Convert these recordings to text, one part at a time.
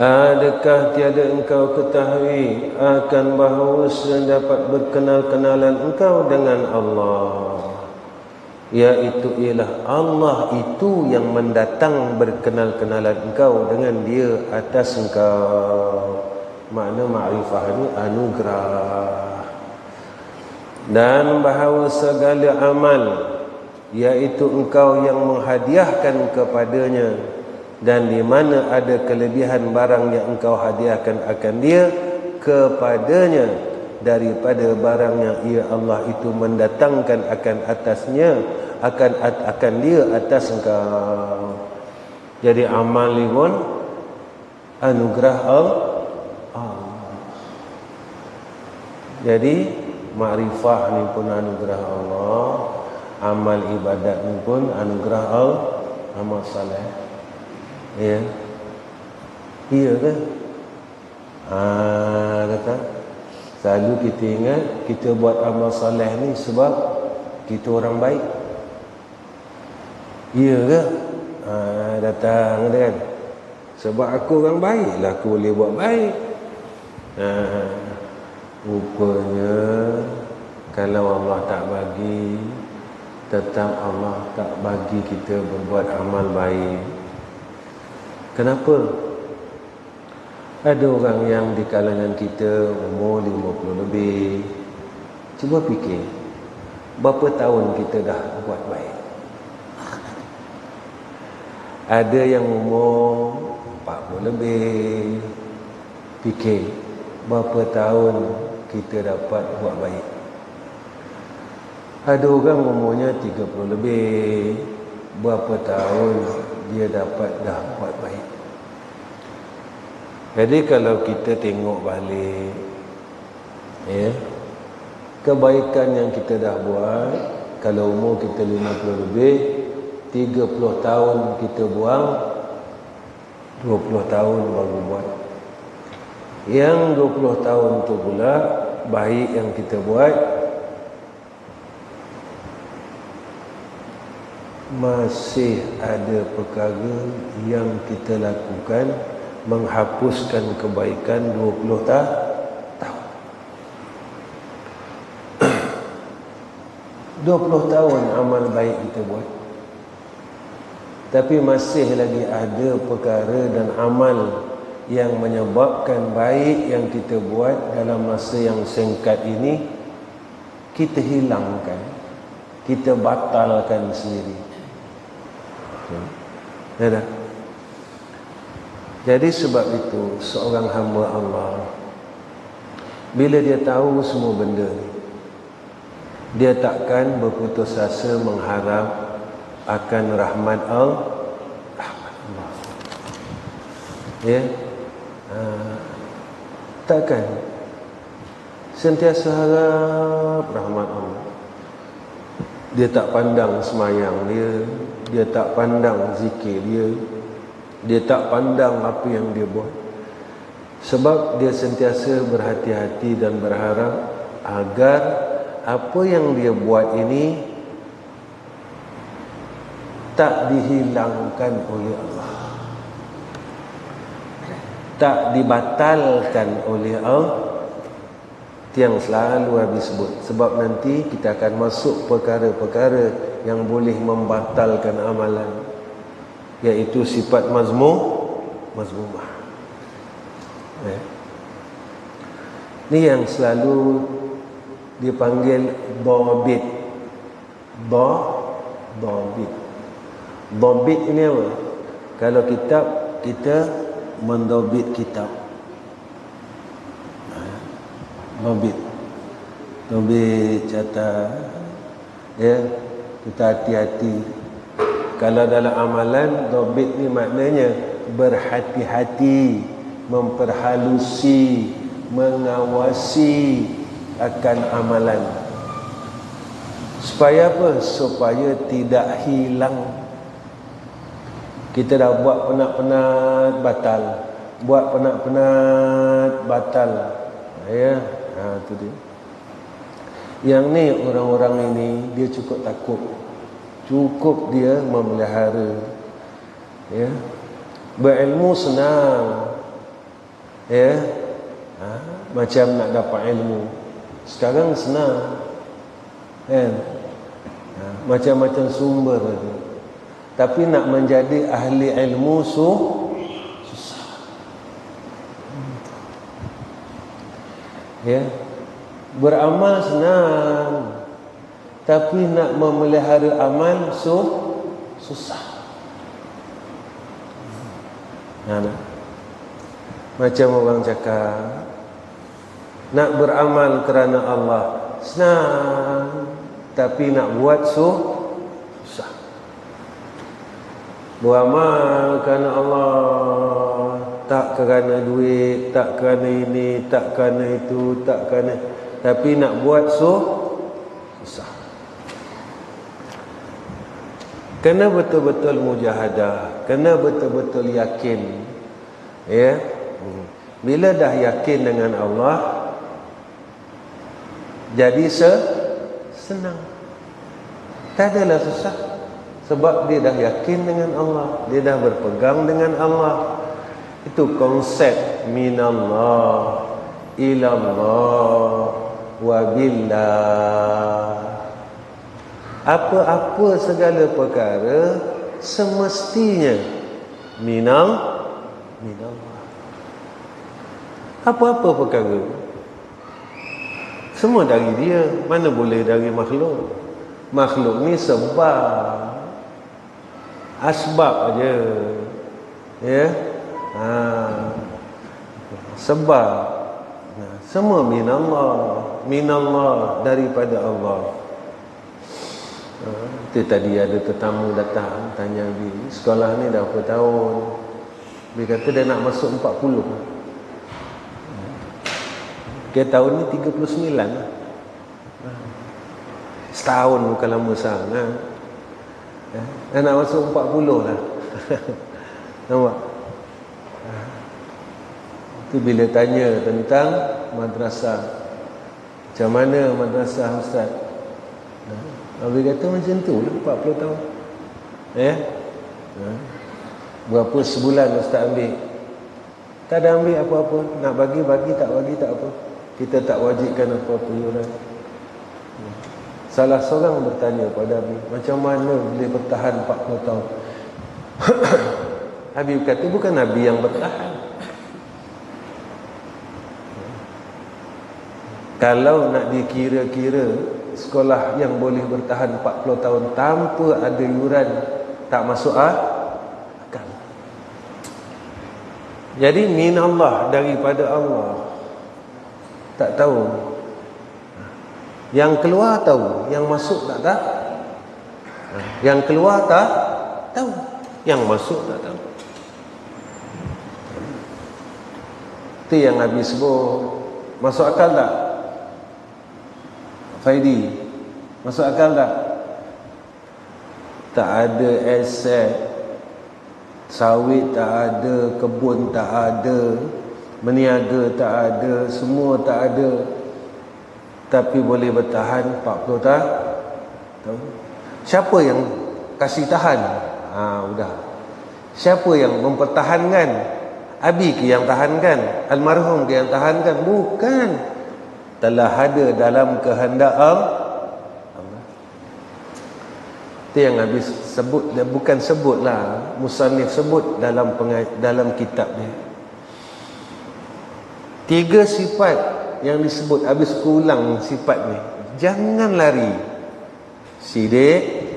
Adakah tiada engkau ketahui akan bahawa dapat berkenal-kenalan engkau dengan Allah, iaitu ialah Allah itu yang mendatang berkenal-kenalan engkau dengan dia atas engkau. Makna ma'rifah ini anugerah. Dan bahawa segala amal, iaitu engkau yang menghadiahkan kepadanya, dan di mana ada kelebihan barang yang engkau hadiahkan akan dia kepadanya daripada barang yang ia Allah itu mendatangkan akan atasnya, akan dia atas engkau. Jadi amal ni pun anugerah Allah. Jadi makrifah ni pun anugerah Allah, amal ibadat ni pun anugerah Allah, amal saleh. Ya. Iya ke? Kata selalu kita ingat kita buat amal soleh ni sebab kita orang baik. Iya ke? Datang kan, sebab aku orang baik lah aku boleh buat baik. Rupanya kalau Allah tak bagi, tetap Allah tak bagi kita berbuat amal baik. Kenapa? Ada orang yang di kalangan kita umur 50 lebih. Cuba fikir, berapa tahun kita dah buat baik? Ada yang umur 40 lebih. Fikir, berapa tahun kita dapat buat baik? Ada orang umurnya 30 lebih. Berapa tahun dia dapat dah buat baik? Jadi kalau kita tengok balik, ya, kebaikan yang kita dah buat, kalau umur kita 50 lebih, 30 tahun kita buang, 20 tahun baru buat. Yang 20 tahun tu pula baik yang kita buat masih ada perkara yang kita lakukan menghapuskan kebaikan 20 tahun. 20 tahun amal baik kita buat, tapi masih lagi ada perkara dan amal yang menyebabkan baik yang kita buat dalam masa yang singkat ini kita hilangkan, kita batalkan sendiri. Ya. Jadi sebab itu seorang hamba Allah, bila dia tahu semua benda ni, dia takkan berputus asa mengharap akan rahmat Allah. Ya, takkan sentiasa harap rahmat Allah. Dia tak pandang semayang dia tak pandang zikir dia tak pandang apa yang dia buat. Sebab dia sentiasa berhati-hati dan berharap agar apa yang dia buat ini tak dihilangkan oleh Allah, tak dibatalkan oleh Allah. Itu yang selalu habis sebut. Sebab nanti kita akan masuk perkara-perkara yang boleh membatalkan amalan, iaitu sifat mazmumah. Ini yang selalu dipanggil dhabit. Dhabit ini apa? Kalau kitab, kita mendhabit kitab. Dhabit catat, ya, kita hati-hati. Kalau dalam amalan, dhabit ni maknanya berhati-hati, memperhalusi, mengawasi akan amalan. Supaya apa? Supaya tidak hilang. Kita dah buat penat-penat batal, buat penat-penat batal. Ya, itu dia. Yang ni orang-orang ini dia cukup takut, cukup dia memelihara. Ya, berilmu senang, Ya, macam nak dapat ilmu sekarang senang kan, macam-macam sumber ada. Tapi nak menjadi ahli ilmu susah. Ya, beramal senang, tapi nak memelihara amal susah. Macam orang cakap, nak beramal kerana Allah senang, tapi nak buat susah. Beramal kerana Allah, tak kerana duit, tak kerana ini, tak kerana itu, tak kerana, tapi nak buat susah. Kena betul-betul mujahadah, kena betul-betul yakin. Ya, bila dah yakin dengan Allah, jadi senang, tak adalah susah. Sebab dia dah yakin dengan Allah, dia dah berpegang dengan Allah. Itu konsep minallah ilallah wa billah. Apa-apa segala perkara semestinya minallah. Apa-apa perkara semua dari dia, mana boleh dari makhluk. Makhluk ni sebab, asbab aja. Ya, sebab. Semua minallah daripada Allah. Itu tadi ada tetamu datang tanya Abi, sekolah ni dah berapa tahun? Dia kata dia nak masuk 40. Dia tahun ni 39 lah. Setahun bukan lama sangat. Dia nak masuk 40 lah. Nampak? Itu bila tanya tentang madrasah, macam mana madrasah Ustaz? Habis kata macam tu lah, 40 tahun. Berapa sebulan Ustaz ambil? Tak ada ambil apa-apa. Nak bagi, tak bagi tak apa. Kita tak wajibkan apa-apa yuran. Salah seorang bertanya pada Habib, macam mana boleh bertahan 40 tahun? Habib kata, bukan Nabi yang bertahan. Kalau nak dikira-kira sekolah yang boleh bertahan 40 tahun tanpa ada yuran, tak masuk akal. Jadi minallah, daripada Allah. Tak tahu. Yang keluar tahu, yang masuk tak tahu. Yang keluar tak tahu, yang masuk tak tahu. Itu yang Nabi sebut. Masuk akal tak? Faidi, masuk akal tak? Tak ada aset, sawit tak ada, kebun tak ada, meniaga tak ada, semua tak ada, tapi boleh bertahan 40 tahun. Siapa yang kasih tahan? Udah. Siapa yang mempertahankan? Abi ke yang tahankan? Almarhum ke yang tahankan? Bukan. Telah ada dalam kehendak Allah. Itu yang habis sebut, dia bukan sebutlah, musannif sebut dalam kitab dia. 3 sifat yang disebut, habis ulang sifat ni. Jangan lari. Sidik.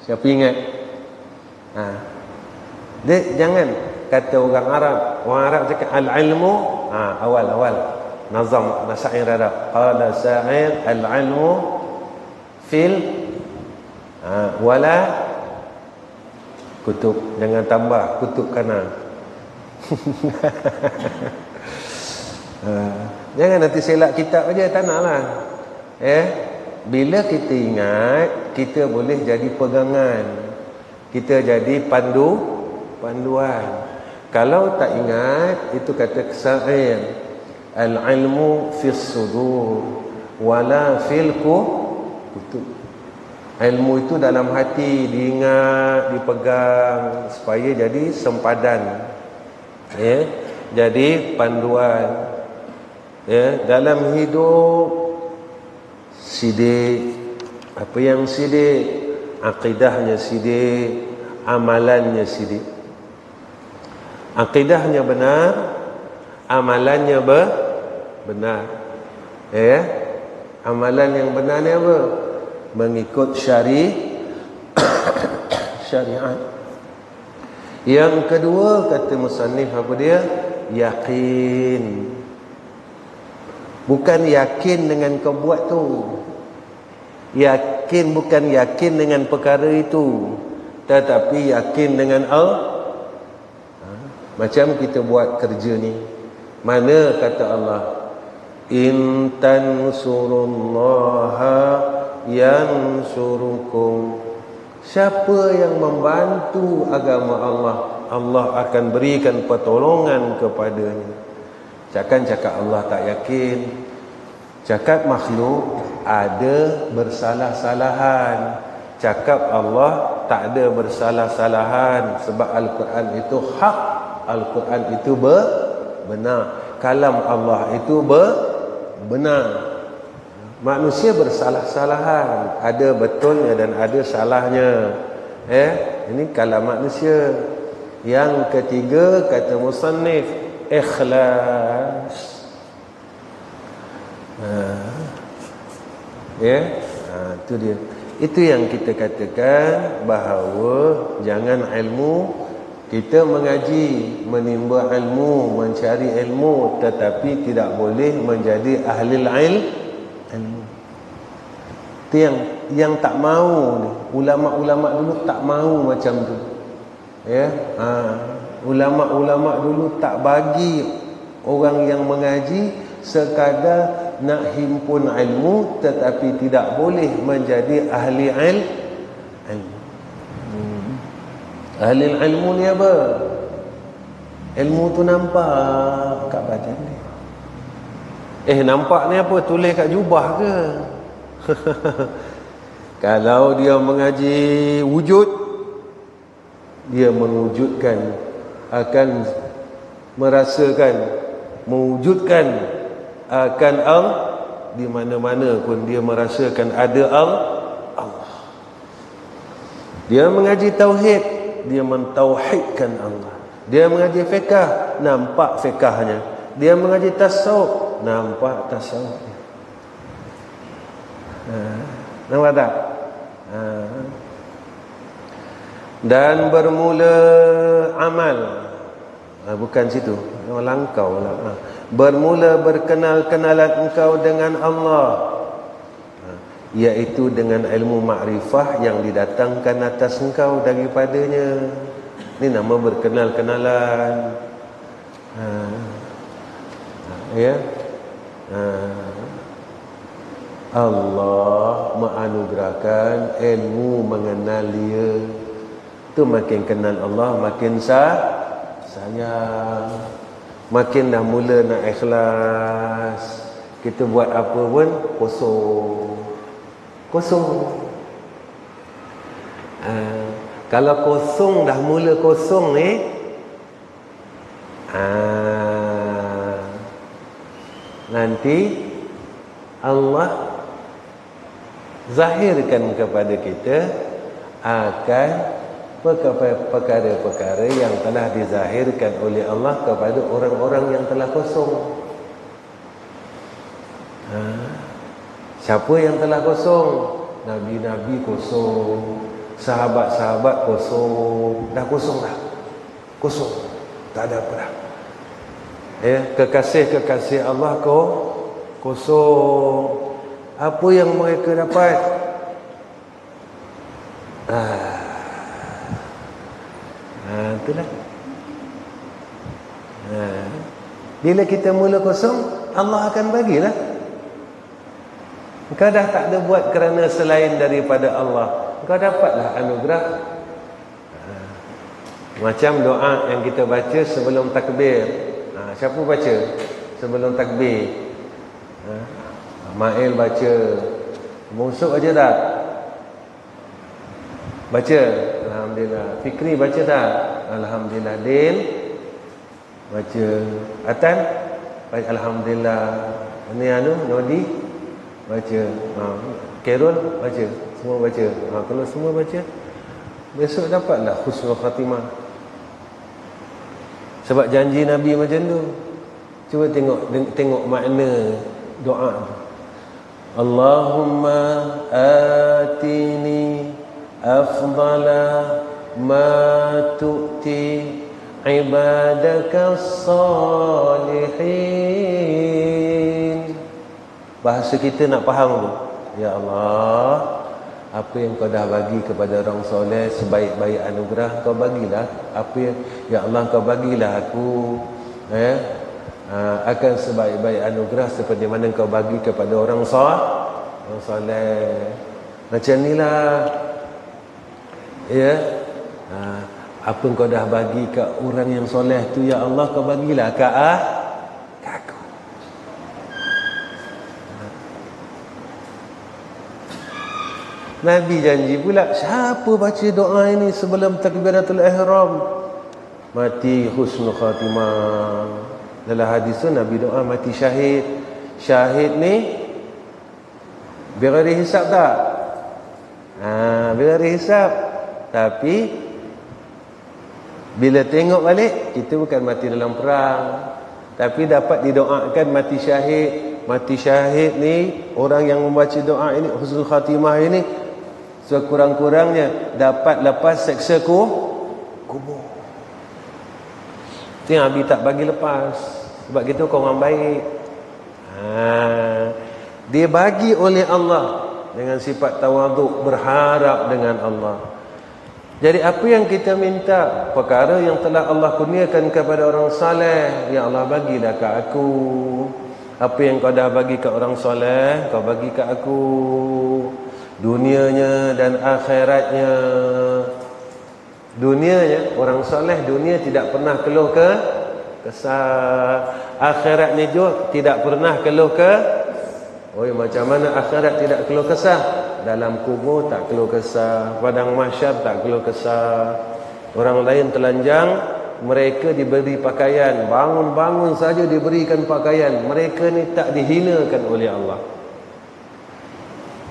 Siapa ingat? Dia jangan kata orang Arab cakap al-ilmu, awal nazam syair Arab. Qala syair al-ilmu fil wala kutub, jangan tambah kutub kanan. Jangan nanti selak kitab aja, tak naklah. Bila kita ingat, kita boleh jadi pegangan, kita jadi panduan. Kalau tak ingat, itu kata syair, al-ilmu fis sudur wala fil kutub. Ilmu itu dalam hati, diingat, dipegang supaya jadi sempadan. jadi panduan. Ya, dalam hidup sidik. Apa yang sidik? Aqidahnya sidik, amalannya sidik. Aqidahnya benar, amalannya benar. Ya. Amalan yang benar ni apa? Mengikut syariat. Yang kedua kata musannif apa dia? Yakin. Bukan yakin dengan kau buat tu. Yakin bukan yakin dengan perkara itu, tetapi yakin dengan Allah. Macam kita buat kerja ni. Mana kata Allah? In tansurullaha yansurukum. Siapa yang membantu agama Allah, Allah akan berikan pertolongan kepadanya. Jangan cakap Allah tak yakin. Cakap makhluk ada bersalah-salahan. Cakap Allah tak ada bersalah-salahan. Sebab Al-Quran itu hak. Al-Quran itu benar. Kalam Allah itu benar. Manusia bersalah-salahan. Ada betulnya dan ada salahnya. Ini kalam manusia. Yang ketiga kata musannif, ikhlas. Itu dia. Itu yang kita katakan bahawa jangan ilmu kita mengaji, menimba ilmu, mencari ilmu, tetapi tidak boleh menjadi ahli ilmu. Itu yang tak mau ni. Ulama-ulama dulu tak mau macam tu. Ulama-ulama dulu tak bagi orang yang mengaji sekadar nak himpun ilmu, tetapi tidak boleh menjadi ahli ilmu. Ahli ilmu ni apa? Ilmu tu nampak kat badan ni. Nampak ni apa? Tulis kat jubah ke? Kalau dia mengaji wujud, dia mewujudkan, akan merasakan, mewujudkan akan Allah. Di mana-mana pun dia merasakan ada Allah. Dia mengaji tauhid, dia mentauhidkan Allah. Dia mengaji fiqh, nampak fiqhnya. Dia mengaji tasawuf, nampak tasawufnya. Nampak tak? Dan bermula amal. Bukan situ, langkau lah. Bermula berkenal-kenalan engkau dengan Allah, iaitu dengan ilmu makrifah yang didatangkan atas engkau daripadanya. Ini nama berkenal-kenalan. Allah menganugerahkan ilmu mengenal dia. Tu makin kenal Allah, makin sayang. Makin dah mula nak ikhlas, kita buat apa pun kosong. Kalau kosong, dah mula kosong ni, nanti Allah zahirkan kepada kita akan perkara-perkara yang telah dizahirkan oleh Allah kepada orang-orang yang telah kosong. Siapa yang telah kosong? Nabi-nabi kosong, sahabat-sahabat kosong. Dah kosong dah. Kosong. Tak ada apa dah. Kekasih-kekasih Allah kosong. Apa yang mereka dapat? Itulah. Bila kita mula kosong, Allah akan bagilah. Engkau dah tak ada buat kerana selain daripada Allah, engkau dapatlah anugerah. Macam doa yang kita baca sebelum takbir. Siapa baca sebelum takbir? Mail baca. Musuh baca tak? Baca. Alhamdulillah. Fikri baca tak? Alhamdulillah. Din baca. Atan, baik, alhamdulillah. Ini Nodi baca. Carol baca. Semua baca. Kalau semua baca, besok dapatlah husnul khatimah. Sebab janji Nabi macam tu. Cuba tengok makna doa tu. Allahumma atini afdala ma tu'ti ibadaka salihin. Bahasa kita nak faham tu. Ya Allah, apa yang kau dah bagi kepada orang soleh sebaik-baik anugerah, kau bagilah. Apa yang, ya Allah, kau bagilah aku akan sebaik-baik anugerah seperti mana kau bagi kepada orang soleh. Macam inilah, ya. Apa yang kau dah bagi ke orang yang soleh tu, ya Allah, kau bagilah ke aku. Nabi janji pula, siapa baca doa ini sebelum takbiratul ihram, mati husnul khatimah. Dalam hadis tu Nabi doa mati syahid. Syahid ni bighairi hisab tak? Bighairi hisab. Tapi bila tengok balik, kita bukan mati dalam perang, tapi dapat didoakan mati syahid. Mati syahid ni, orang yang membaca doa ini, husnul khatimah ini, sekurang-kurangnya dapat lepas seksa kubur. Itu yang Nabi tak bagi lepas. Sebab kita orang baik. Dia bagi oleh Allah dengan sifat tawaduk, berharap dengan Allah. Jadi apa yang kita minta, perkara yang telah Allah kurniakan kepada orang saleh, ya Allah, bagilah ke aku. Apa yang kau dah bagi ke orang soleh, kau bagi ke aku. Dunianya dan akhiratnya. Dunianya, orang soleh dunia tidak pernah keluh kesah. Akhiratnya juga tidak pernah keluh macam mana akhirat tidak keluh kesah? Dalam kubur tak keluh kesah, padang mahsyar tak keluh kesah. Orang lain telanjang, mereka diberi pakaian, bangun-bangun saja diberikan pakaian. Mereka ni tak dihinakan oleh Allah.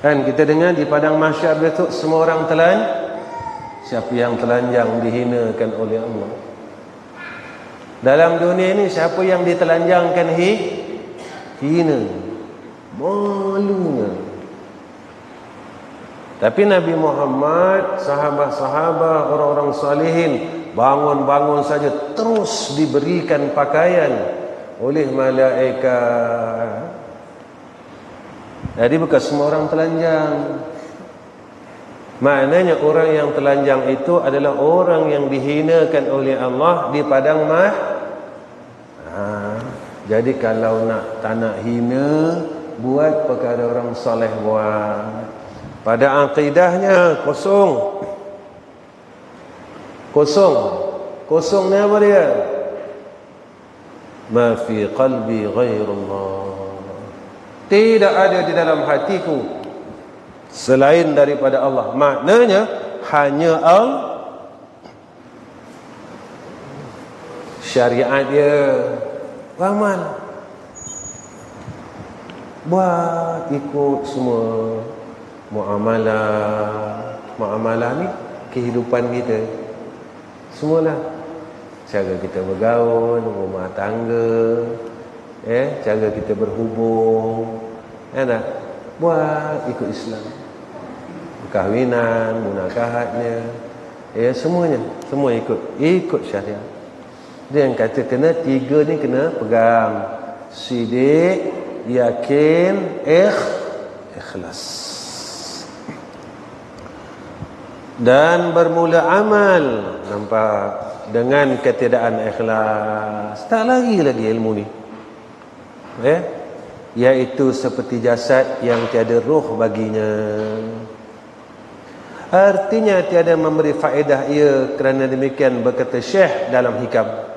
Kan kita dengar di padang mahsyar besok semua orang siapa yang telanjang dihinakan oleh Allah. Dalam dunia ini siapa yang ditelanjangkan hina, malunya. Tapi Nabi Muhammad, sahabat-sahabat, orang-orang salihin, bangun-bangun saja terus diberikan pakaian oleh malaikat. Jadi bukan semua orang telanjang. Maknanya orang yang telanjang itu adalah orang yang dihinakan oleh Allah di padang Jadi kalau tak nak hina, buat perkara orang soleh buat. Pada akidahnya kosong. Kosong ni apa dia? Ma fi qalbi ghairullah. Tidak ada di dalam hatiku selain daripada Allah. Maknanya hanya syariat dia. Amal, buat ikut semua muamalah ni kehidupan kita. Semualah cara kita bergaul, rumah tangga, cara kita berhubung, buat ikut Islam. Kahwinan, munakahatnya, semuanya, semua ikut syariat. Dia yang kata kena tiga ni kena pegang. Sidik, yakin, ikhlas. Dan bermula amal, nampak, dengan ketiadaan ikhlas. Tak lagi ilmu ni. Iaitu seperti jasad yang tiada roh baginya. Artinya tiada memberi faedah ia. Kerana demikian berkata Syekh dalam hikam,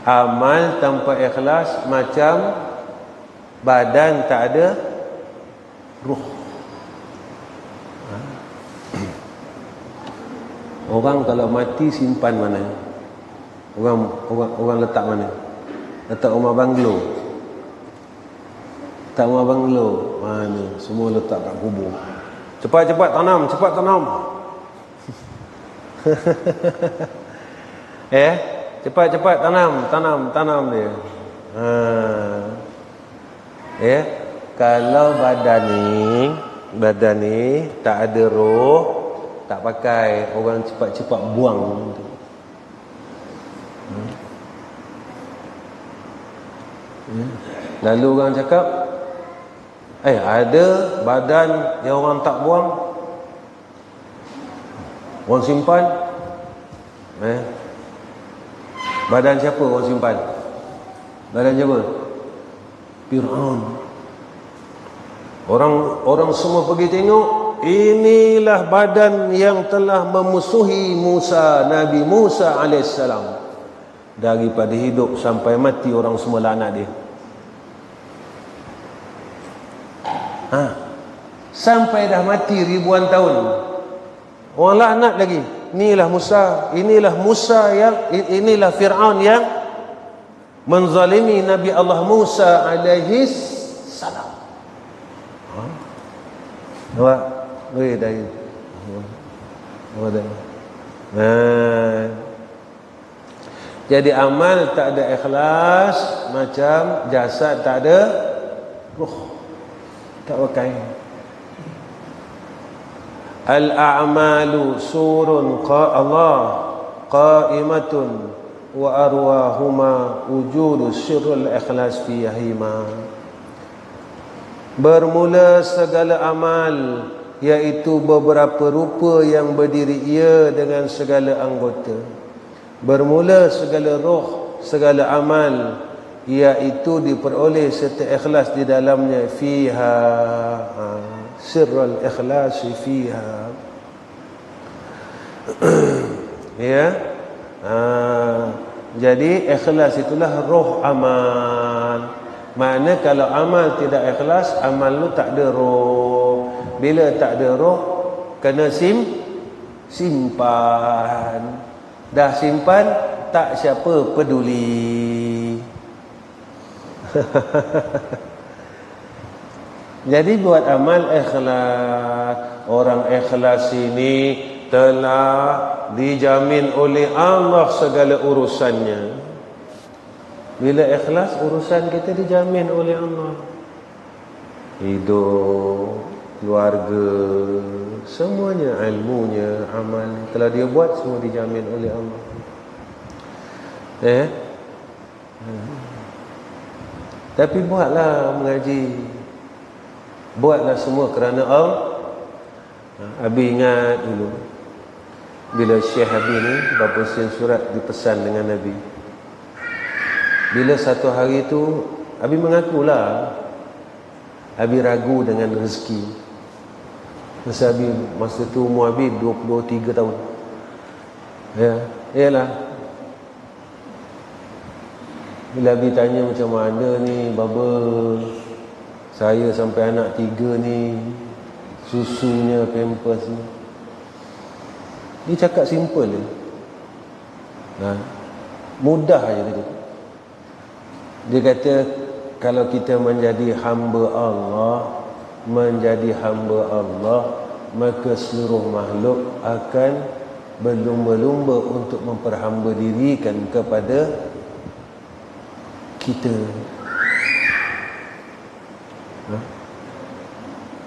amal tanpa ikhlas macam badan tak ada ruh. Orang kalau mati simpan mana? Orang letak mana? Letak rumah banglo. Letak rumah banglo. Mana? Semua letak kat kubur. Cepat tanam. Cepat tanam dia. Kalau badan ni tak ada roh, tak pakai, orang cepat-cepat buang. Lalu orang cakap, ada badan yang orang tak buang, orang simpan. Badan siapa orang simpan? Badan siapa? Fir'aun. Orang semua pergi tengok, inilah badan yang telah memusuhi Nabi Musa alaihissalam. Daripada hidup sampai mati orang semua laknat dia. Sampai dah mati ribuan tahun, orang laknat lagi. Inilah Fir'aun yang menzalimi Nabi Allah Musa alaihi salam. Jadi amal tak ada ikhlas, macam jasad tak ada ruh, tak pakai. Al-a'malu surun Allah qa'imatun wa arwahuma wujudu sirrul ikhlas fiyahima. Bermula segala amal, iaitu beberapa rupa yang berdiri ia dengan segala anggota. Bermula segala roh, segala amal, iaitu diperoleh serta ikhlas di dalamnya. Fiha sirrul ikhlas fiha. Jadi ikhlas itulah roh amal. Makna kalau amal tidak ikhlas, amal lu tak ada roh. Bila tak ada roh, kena simpan. Dah simpan, tak siapa peduli. Jadi buat amal ikhlas. Orang ikhlas ini telah dijamin oleh Allah segala urusannya. Bila ikhlas, urusan kita dijamin oleh Allah. Hidup, keluarga, semuanya, ilmunya, amal, kalau dia buat, semua dijamin oleh Allah. Tapi buatlah mengaji, buatlah semua kerana Allah. Abi ingat dulu, bila Syekh Abi ni bapa sen surat dipesan dengan Nabi. Bila satu hari tu Abi mengakulah Abi ragu dengan rezeki. Masa tu umur Abi 23 tahun. Yalah. Bila Abi tanya macam mana ni baba, saya sampai anak 3 ni, susunya, pampers ni. Dia cakap simple je. Mudah aja dia. Dia kata, kalau kita menjadi hamba Allah, maka seluruh makhluk akan berlumba-lumba untuk memperhamba dirikan kepada kita.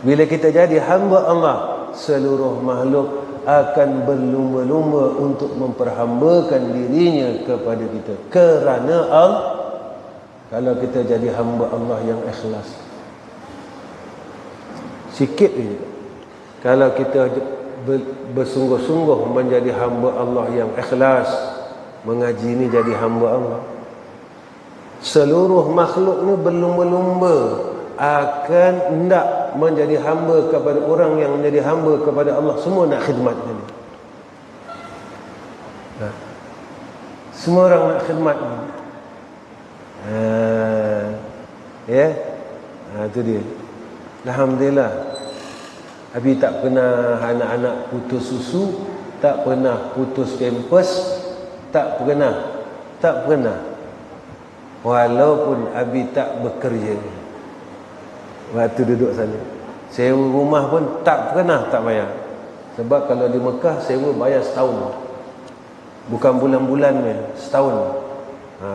Bila kita jadi hamba Allah, seluruh makhluk akan berlumba-lumba untuk memperhambakan dirinya kepada kita. Kerana Allah, kalau kita jadi hamba Allah yang ikhlas, sikit je. Kalau kita bersungguh-sungguh menjadi hamba Allah yang ikhlas, mengaji ni jadi hamba Allah, seluruh makhluk ni berlumba-lumba akan hendak menjadi hamba kepada orang yang menjadi hamba kepada Allah. Semua nak khidmat ni. Semua orang nak khidmat ni. Itu dia. Alhamdulillah, Abi tak pernah anak-anak putus susu, tak pernah putus pampers, tak pernah Tak pernah. Walaupun Abi tak bekerja waktu duduk sana, sewa rumah pun tak pernah tak bayar. Sebab kalau di Mekah sewa bayar setahun, bukan bulan-bulan ni, setahun.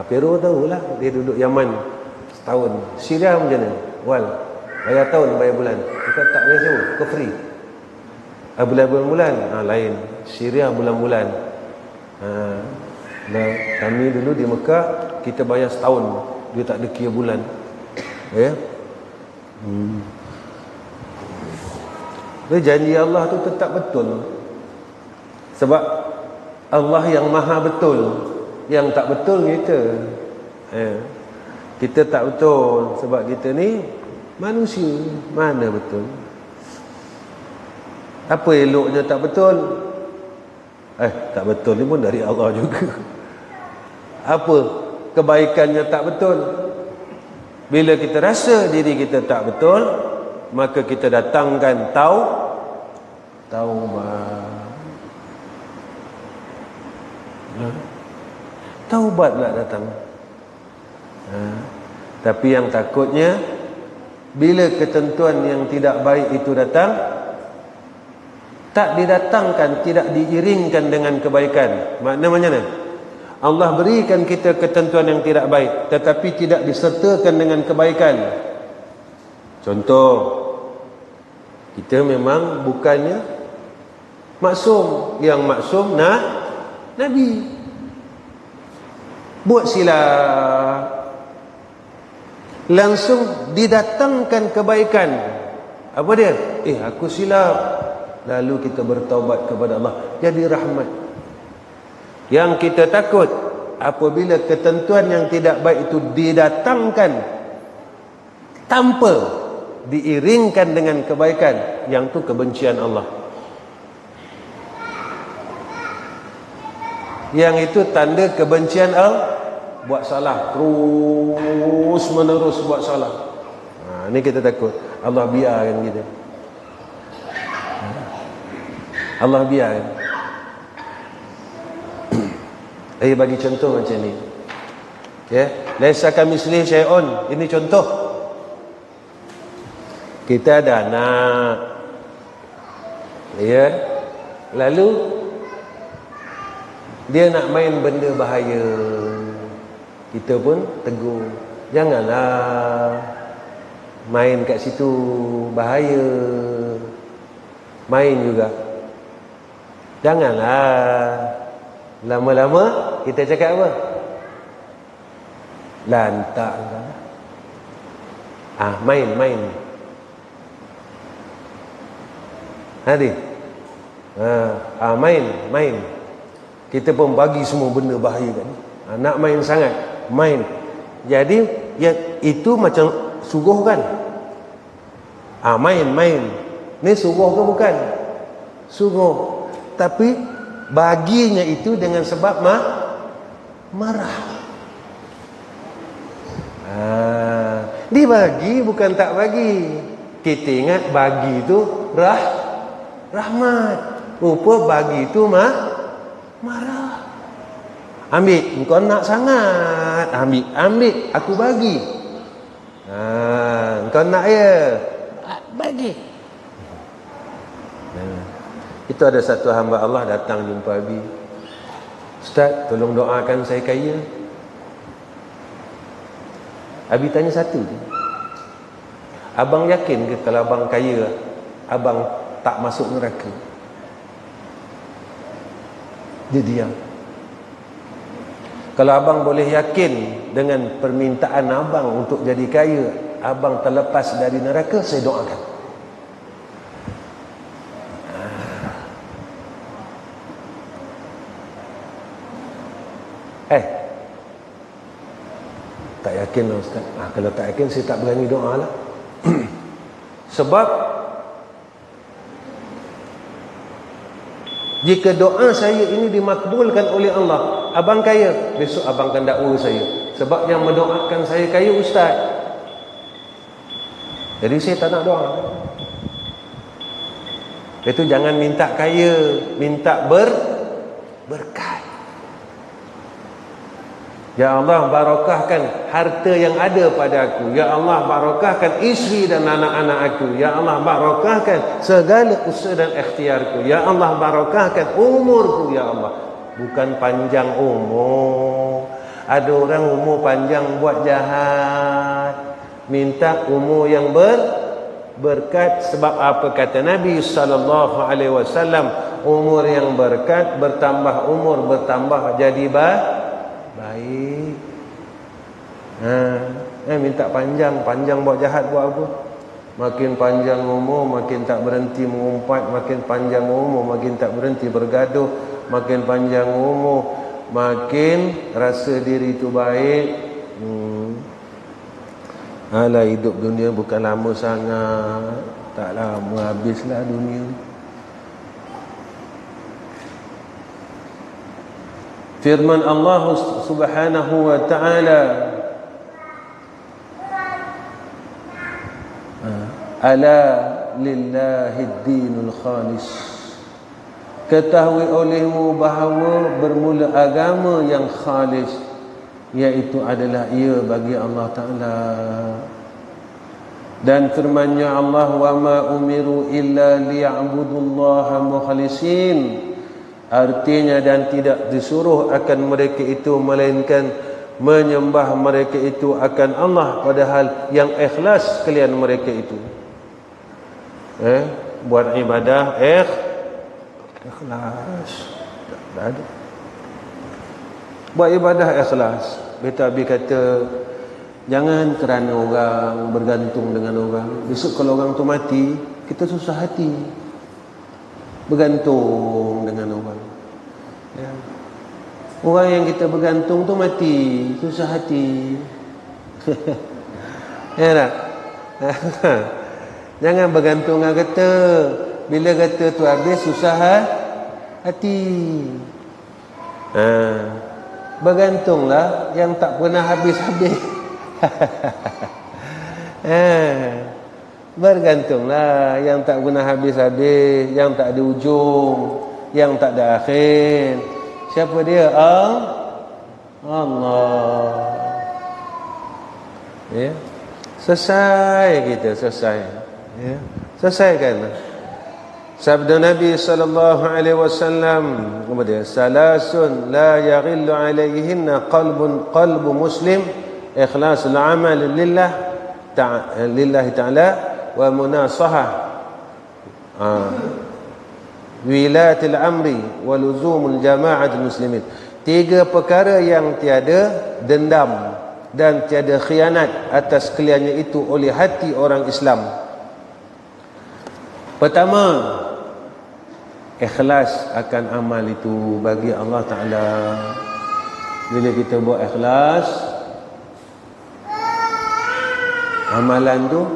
Pero tahulah, dia duduk Yaman setahun. Syria macam mana? Wal, bayar tahun, bayar bulan. Kita tak bayar sewa, ke free. Bulan-bulan lain. Syria bulan-bulan. Kami dulu di Mekah kita bayar setahun, dia tak ada kira bulan. Ya. Jadi janji Allah tu tetap betul. Sebab Allah yang maha betul, yang tak betul kita. Kita tak betul sebab kita ni manusia, mana betul. Apa eloknya tak betul? Tak betul ni pun dari Allah juga. Apa kebaikannya tak betul? Bila kita rasa diri kita tak betul, maka kita datangkan taubat. Taubat pula datang. Tapi yang takutnya, bila ketentuan yang tidak baik itu datang, tak didatangkan, tidak diiringkan dengan kebaikan. Makna macam mana? Allah berikan kita ketentuan yang tidak baik, tetapi tidak disertakan dengan kebaikan. Contoh, kita memang bukannya maksum. Yang maksum Nabi buat silap, langsung didatangkan kebaikan. Apa dia? Aku silap. Lalu kita bertaubat kepada Allah, jadi rahmat. Yang kita takut, apabila ketentuan yang tidak baik itu didatangkan tanpa diiringkan dengan kebaikan, yang tu kebencian Allah. Yang itu tanda kebencian Allah. Buat salah, terus menerus buat salah. Ini kita takut Allah biarkan kita. Allah biarkan. Bagi contoh macam ni. Laisa kamitslihi syai'un. Ini contoh. Kita ada anak. Lalu dia nak main benda bahaya. Kita pun tegur, janganlah main kat situ, bahaya. Main juga, janganlah. Lama-lama kita cakap apa? Lantak lah. Main. Hadi. Main. Kita pun bagi semua benda bahaya kan. Nak main sangat, main. Jadi ya, itu macam suruh kan? Main. Ni suruh ke bukan? Suruh. Tapi baginya itu dengan sebab marah. Dibagi bukan tak bagi. Kita ingat bagi itu rahmat. Rupa bagi itu marah. Ambil, engkau nak sangat. Ambil, aku bagi. Engkau nak ya, bagi. Itu ada satu hamba Allah datang jumpa Abi. Ustaz, tolong doakan saya kaya. Abi tanya satu je. Abang yakin ke kalau abang kaya, abang tak masuk neraka? Dia diam. Kalau abang boleh yakin dengan permintaan abang untuk jadi kaya, abang terlepas dari neraka, saya doakan. Tak yakin lah Ustaz. Kalau tak yakin, saya tak berani doa lah. Sebab jika doa saya ini dimakbulkan oleh Allah, abang kaya, besok abang akan dakwa saya. Sebab yang mendoakan saya kaya Ustaz. Jadi saya tak nak doa. Itu jangan minta kaya, minta berkat. Ya Allah, barakahkan harta yang ada pada aku. Ya Allah, barakahkan isteri dan anak-anak aku. Ya Allah, barakahkan segala usaha dan ikhtiarku. Ya Allah, barakahkan umurku. Ya Allah, bukan panjang umur. Ada orang umur panjang buat jahat. Minta umur yang berkat. Sebab apa kata Nabi SAW? Umur yang berkat, bertambah umur, bertambah jadi baik. Minta panjang buat jahat buat apa? Makin panjang umur makin tak berhenti mengumpat, makin panjang umur makin tak berhenti bergaduh, makin panjang umur makin rasa diri itu baik. Alah, hidup dunia bukan lama sangat, tak lama habislah dunia. Firman Allah Subhanahu wa ta'ala, ala lillahi dinul khalis. Ketahui olehmu bahawa bermula agama yang khalis, iaitu adalah ia bagi Allah Ta'ala. Dan firman-Nya Allah, wa ma umiru illa liya'budullaha mukhlisin. Artinya, dan tidak disuruh akan mereka itu melainkan menyembah mereka itu akan Allah, padahal yang ikhlas kalian mereka itu. Buat ibadah ikhlas. Tak ada. Buat ibadah ikhlas. Abi kata, jangan kerana orang, bergantung dengan orang. Besok kalau orang tu mati, kita susah hati bergantung dengan orang. Ya. Orang yang kita bergantung tu mati, susah hati. Ya tak? Jangan bergantung dengan kata. Bila kata tu habis, susah hati. Bergantunglah yang tak pernah habis-habis. Bergantunglah yang tak pernah habis-habis, yang tak ada ujung, yang tak ada akhir. Siapa dia? Allah. Ya. Selesai kita, selesai. Ya. Selesaikan. Sabda Nabi sallallahu alaihi wasallam kemudian, salasun la yaghillu alaihinna qalbu muslim, ikhlasul amal lillahi ta'ala wa munasahah wilayatil amri wa luzumul jama'atul muslimin. 3 perkara yang tiada dendam dan tiada khianat atas kaliannya itu oleh hati orang Islam. Pertama, ikhlas akan amal itu bagi Allah Ta'ala. Bila kita buat ikhlas, amalan tu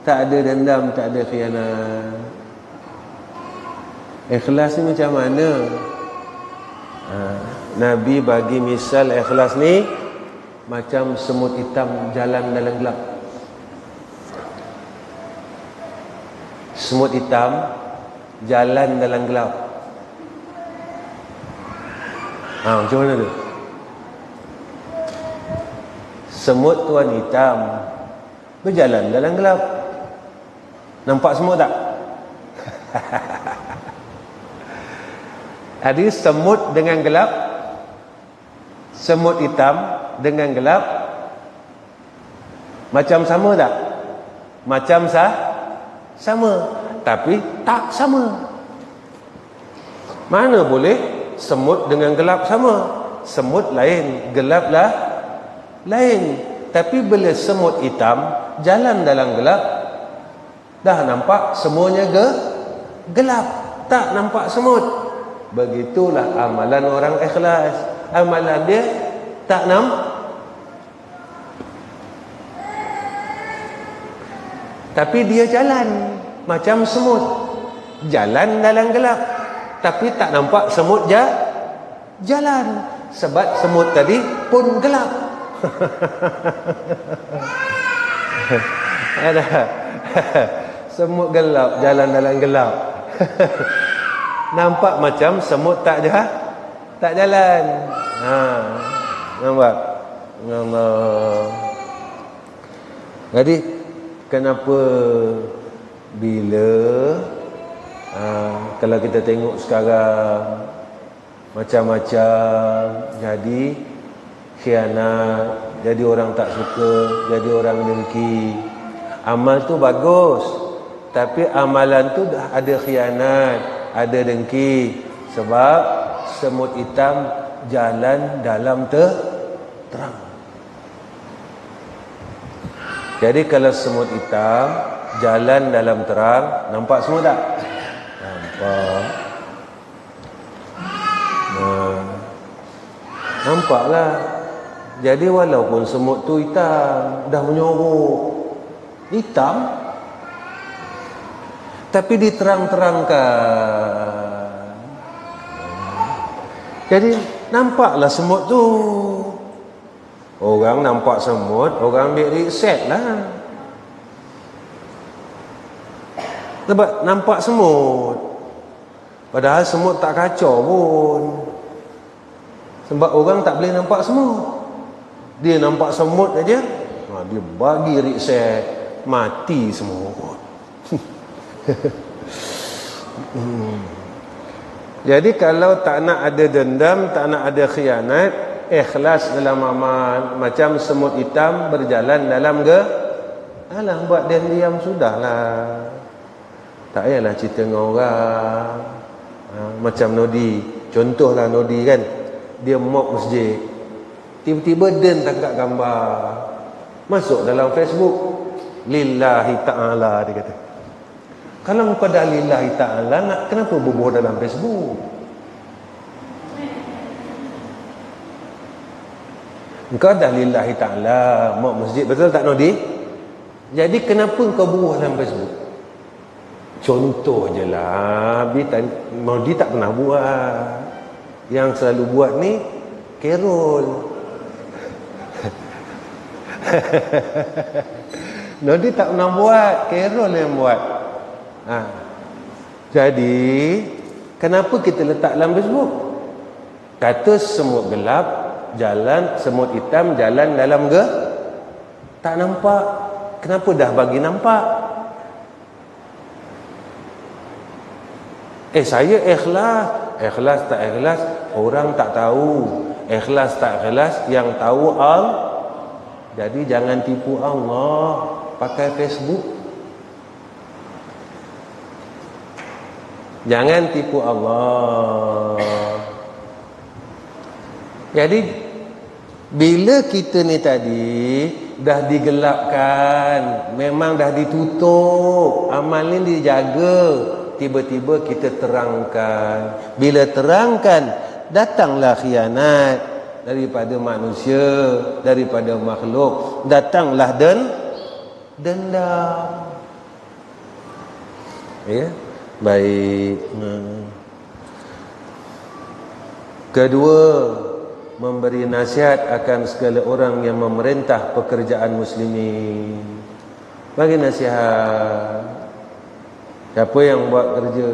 tak ada dendam, tak ada khianat. Ikhlas ni macam mana? Nabi bagi misal ikhlas ni macam semut hitam jalan dalam gelap. Semut hitam jalan dalam gelap. Macam mana tu? Semut tuan hitam berjalan dalam gelap. Nampak semut tak? Ada semut dengan gelap, semut hitam dengan gelap, macam sama tak? Macam sama, tapi tak sama. Mana boleh semut dengan gelap sama? Semut lain, gelap lah lain. Tapi bila semut hitam jalan dalam gelap, dah nampak semuanya gelap, tak nampak semut. Begitulah amalan orang ikhlas. Amalan dia tak tapi dia jalan macam semut, jalan dalam gelap, tapi tak nampak semut jalan. Sebab semut tadi pun gelap. Ada semut gelap jalan dalam gelap. Nampak macam semut tak jalan. Nampak? Allah. Jadi kenapa bila kalau kita tengok sekarang macam-macam jadi khianat, jadi orang tak suka, jadi orang dengki. Amal tu bagus, tapi amalan tu dah ada khianat, ada dengki. Sebab semut hitam jalan dalam terang. Jadi kalau semut hitam jalan dalam terang, nampak semua tak? Nampak. Nampaklah. Jadi walaupun semut tu hitam, dah menyorok, hitam, tapi diterang-terangkan. Jadi nampaklah semut tu. Orang nampak semut, orang ambil riset lah. Sebab nampak semut, padahal semut tak kacau pun. Sebab orang tak boleh nampak semut. Dia nampak semut aja, dia bagi riset, mati semut. Jadi kalau tak nak ada dendam, tak nak ada khianat, ikhlas dalam amal. Macam semut hitam berjalan dalam alah, buat diam-diam sudahlah. Tak payahlah cerita dengan orang. Macam Nodi, contohlah Nodi kan, dia mop masjid, tiba-tiba dan tangkap gambar, masuk dalam Facebook, lillahi ta'ala, dia kata. Kalau kau dah lillahi ta'ala, nak kenapa bubuh dalam Facebook? Engkau dah lillahi ta'ala mop masjid, betul tak Nodi? Jadi kenapa kau bubuh dalam Facebook? Contoh je lah. Nodi tak pernah buat. Yang selalu buat ni Carol. Nodi tak pernah buat, Carol yang buat. Jadi kenapa kita letak dalam Facebook? Kata semut gelap jalan, semut hitam jalan dalam tak nampak. Kenapa dah bagi nampak? Saya ikhlas. Ikhlas tak ikhlas orang tak tahu. Ikhlas tak ikhlas yang tahu Allah. Jadi jangan tipu Allah pakai Facebook. Jangan tipu Allah. Jadi bila kita ni tadi dah digelapkan, memang dah ditutup, amal ni dijaga, tiba-tiba kita terangkan. Bila terangkan, datanglah khianat daripada manusia, daripada makhluk. Datanglah dendam. Ya, baik. Kedua, memberi nasihat akan segala orang yang memerintah pekerjaan muslimin. Bagi nasihat. Siapa yang buat kerja,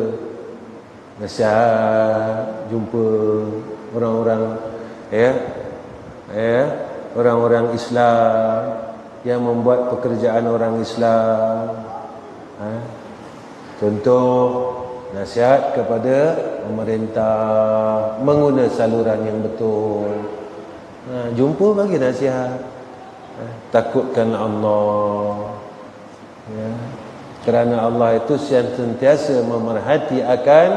nasihat, jumpa orang-orang orang-orang Islam yang membuat pekerjaan orang Islam. Contoh, nasihat kepada pemerintah menggunakan saluran yang betul. Jumpa bagi nasihat. Takutkan Allah. Kerana Allah itu sentiasa memerhati akan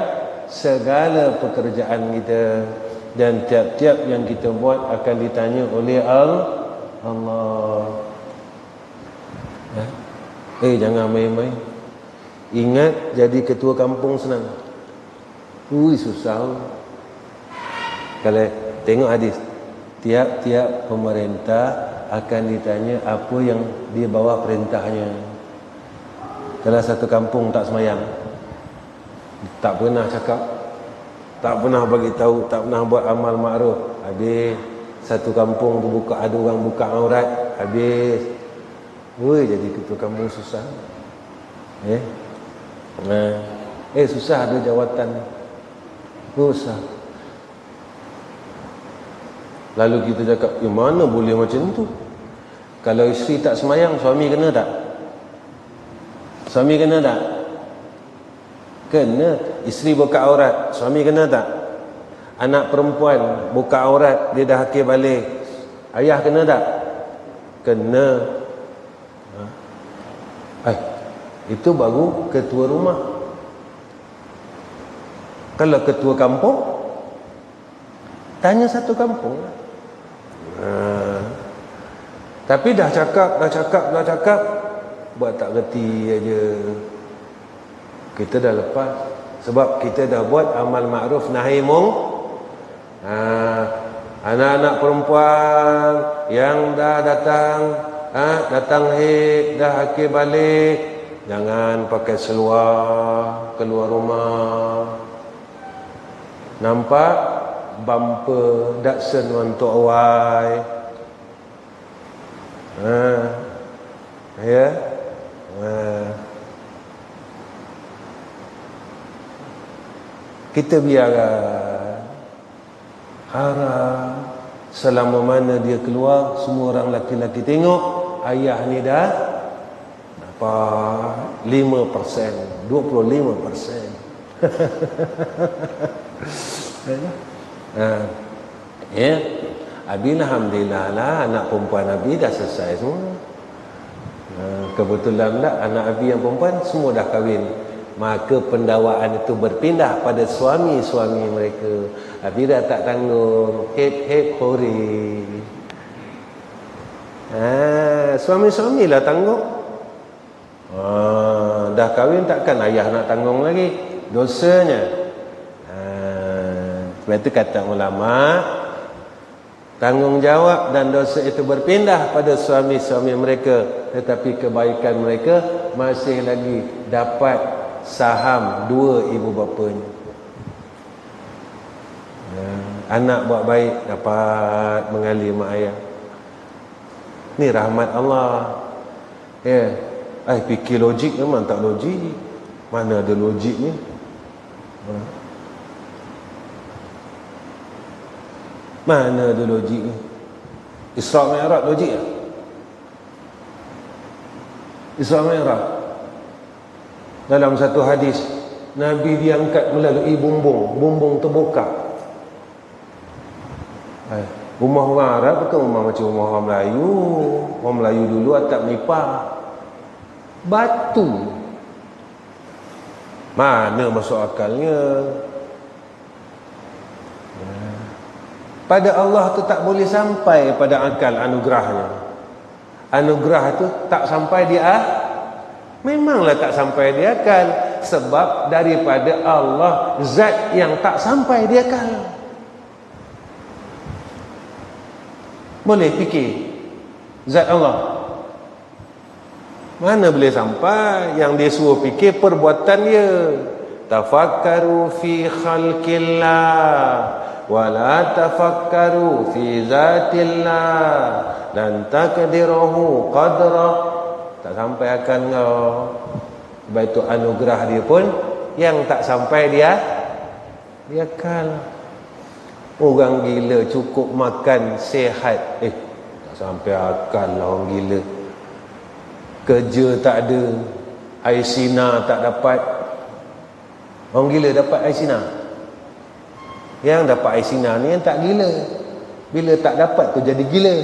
segala pekerjaan kita, dan tiap-tiap yang kita buat akan ditanya oleh Allah. Jangan main-main. Ingat, jadi ketua kampung senang. Susah. Kalau tengok hadis, tiap-tiap pemerintah akan ditanya apa yang di bawah perintahnya. Kalau satu kampung tak semayang, tak pernah cakap, tak pernah bagi tahu, tak pernah buat amal makruf, habis satu kampung tu buka, ada orang buka aurat, habis. Jadi ketua kampung susah. Susah ada jawatan. Susah. Lalu kita cakap, mana boleh macam tu? Kalau isteri tak semayang, suami kena tak? Suami kena tak? Kena. Isteri buka aurat, suami kena tak? Anak perempuan buka aurat, dia dah akil balik, ayah kena tak? Kena. Itu baru ketua rumah. Kalau ketua kampung, tanya satu kampung. Tapi dah cakap, buat tak reti aja. Kita dah lepas. Sebab kita dah buat amal ma'ruf nahi anak-anak perempuan yang dah datang haid, dah akil balik, jangan pakai seluar keluar rumah. Nampak bumper Datsun untuk awai. Ya. Kita biarkan. Haram. Selama mana dia keluar, semua orang laki-laki tengok, ayah ni dah dapat 5%, 25%. Ya. Abi alhamdulillah lah, anak perempuan Abi dah selesai semua. Kebetulan tak anak Abi yang perempuan semua dah kahwin. Maka pendawaan itu berpindah pada suami-suami mereka. Abi dah tak tanggung. Hep hori. Suami-suami lah tanggung. Dah kahwin takkan ayah nak tanggung lagi dosanya. Sebab itu kata ulama, tanggungjawab dan dosa itu berpindah pada suami-suami mereka, tetapi kebaikan mereka masih lagi dapat saham dua ibu bapanya. Anak buat baik dapat mengalir mak ayah. Ni rahmat Allah. Ya. Fikir logik memang tak logik. Mana ada logiknya? Mana ada logiknya? Isra Mi'raj logik tak? Isra Mi'raj dalam satu hadis, Nabi diangkat melalui bumbung terbuka. Rumah orang Arab bukan rumah macam rumah orang Melayu. Orang Melayu dulu atap nipah batu. Mana masuk akalnya? Pada Allah tu tak boleh sampai pada akal anugerahnya. Anugerah tu tak sampai dia. Memanglah tak sampai di akal. Sebab daripada Allah, zat yang tak sampai di akal. Boleh fikir zat Allah mana boleh sampai? Yang dia suruh fikir perbuatan dia. Tafakkaru fi khalqillah wala tafakkaru fi zatillah dan takdiruhu qadra. Tak sampai akan kau. Sebab itu anugerah dia pun yang tak sampai dia akal. Orang gila cukup makan sihat, tak sampai akal lah orang gila. Kerja tak ada, air sinar tak dapat. Orang gila dapat air sinar. Yang dapat air sinar ni yang tak gila. Bila tak dapat tu jadi gila.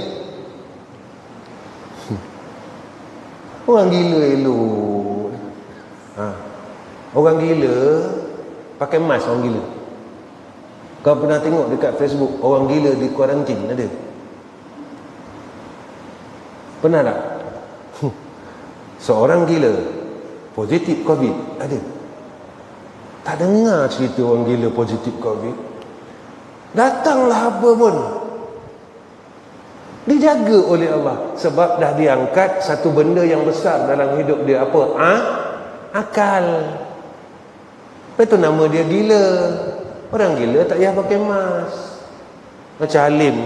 Orang gila elok. Orang gila pakai mask. Orang gila, kau pernah tengok dekat Facebook orang gila di kuarantin? Ada? Pernah tak? Seorang gila positif COVID. Ada? Tak dengar cerita orang gila positif COVID. Datanglah apa pun, dijaga oleh Allah. Sebab dah diangkat satu benda yang besar dalam hidup dia. Apa? Akal. Itu nama dia gila. Orang gila tak payah pakai mask. Macam Halim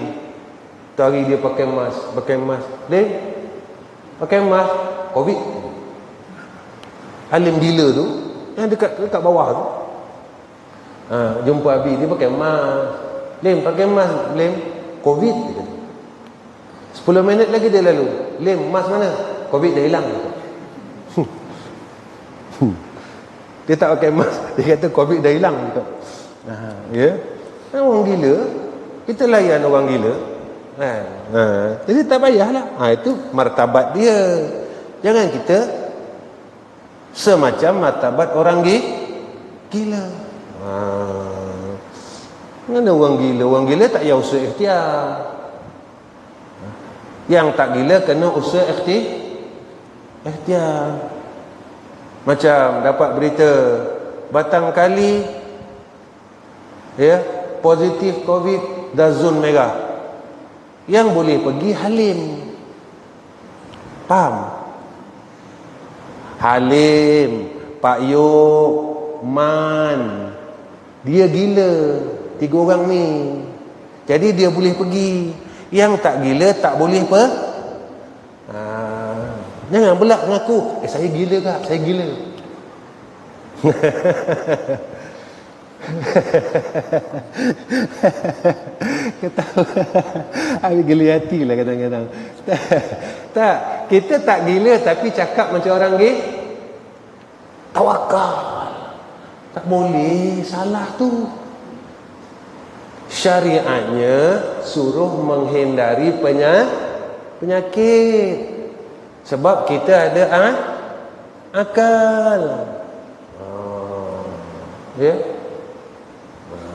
tu hari dia pakai mask. Dia pakai mask COVID. Halim gila tu yang dekat bawah tu, jumpa Abi, dia pakai mask. Lim pakai mask. Lim Covid, dia kata. 10 minit lagi dia lalu, Lim, mas mana? Covid dah hilang. Dia tak pakai mask, dia kata Covid dah hilang. Ya, orang gila, kita layan orang gila. Jadi tak payahlah. Itu martabat dia. Jangan kita semacam martabat orang gila. Mana orang gila? Orang gila tak payah usaha ikhtiar. Yang tak gila kena usaha ikhtiar. Macam dapat berita Batang Kali positif Covid, dah zon merah. Yang boleh pergi Halim. Faham? Halim, Pak Yok, Man, dia gila, 3 orang ni. Jadi dia boleh pergi. Yang tak gila tak boleh jangan belak mengaku, saya gila kak, saya gila. Ketawa. Habis geli hati lah kadang-kadang. Tak, kita tak gila tapi cakap macam orang tawakal. Tak boleh, salah tu. Syariatnya suruh menghindari penyakit. Sebab kita ada akal. Ya.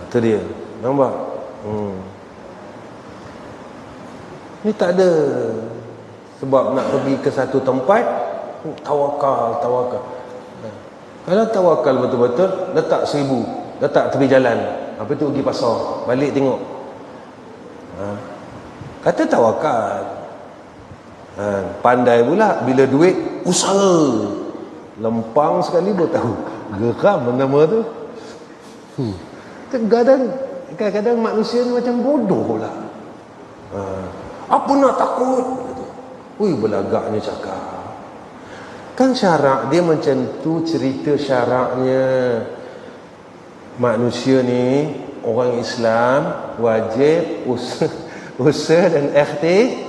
Itu dia. Nampak? Ni tak ada. Sebab nak pergi ke satu tempat, tawakal. Kalau tawakal betul-betul, letak 1000, letak tepi jalan. Apa tu pergi pasar, balik tengok. Kata tawakal. Pandai pula bila duit usaha. Lempang sekali baru tahu. Geram nama tu. Kadang-kadang manusia ni macam bodoh pula. Apa nak takut? Ui, belagaknya cakap. Kan syarak dia macam tu, cerita syaraknya. Manusia ni, orang Islam wajib usaha dan ikhtiar.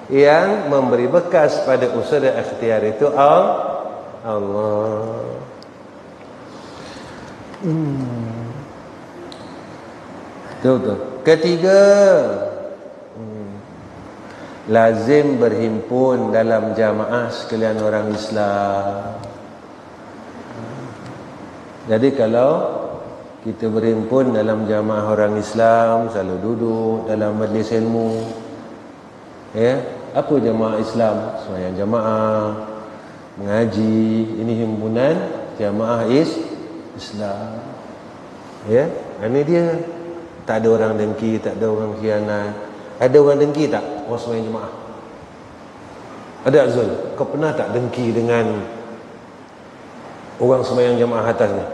Yang memberi bekas pada usaha dan ikhtiar itu Allah. Betul. Ketiga, lazim berhimpun dalam jamaah sekalian orang Islam. Jadi kalau kita berhimpun dalam jamaah orang Islam, selalu duduk dalam majlis ilmu, apa jamaah Islam? Sembahyang jamaah, mengaji, ini himpunan jamaah Islam. Ini dia. Tak ada orang dengki, tak ada orang khianat. Ada orang dengki tak? Orang sembahyang jemaah. Ada Azul, kau pernah tak dengki dengan orang sembahyang jemaah atas ni?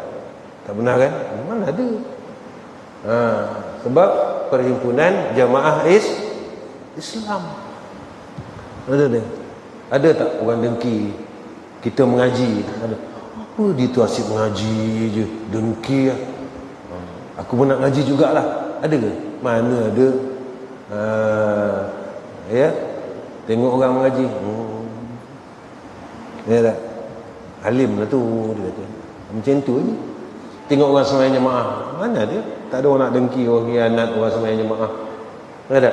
Tak pernah kan? Mana ada? Sebab perhimpunan jemaah Islam. Ada tak orang dengki kita mengaji? Ada. Apa dia tu asyik mengaji je, dengki lah. Aku pun nak ngaji jugalah. Ada ke? Mana ada? Tengok orang mengaji. Tak? Alim lah tu, dia kata. Macam tu je. Tengok orang sembahyang jemaah. Mana dia? Tak ada orang nak dengki orang khianat orang sembahyang jemaah. Ada?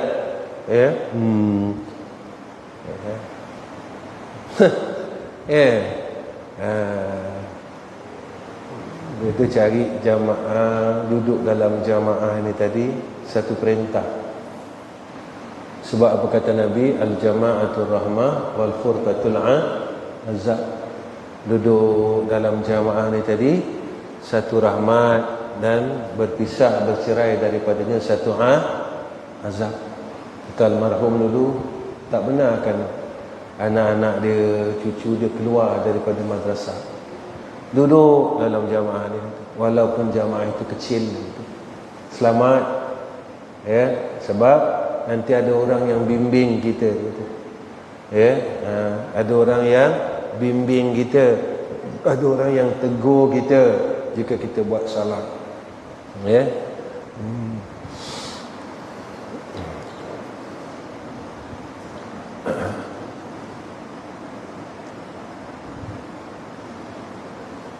Itu cari jamaah, duduk dalam jamaah ini tadi satu perintah. Sebab apa kata Nabi, al-jama'atul rahmah wal furqatul azab. Duduk dalam jamaah ini tadi satu rahmat dan berpisah, bercerai daripadanya satu azab. Kita almarhum dulu tak benarkan anak-anak dia, cucu dia keluar daripada madrasah. Duduk dalam jamaah ni, walaupun jamaah itu kecil, selamat, sebab nanti ada orang yang bimbing kita, ada orang yang bimbing kita, ada orang yang tegur kita jika kita buat salah.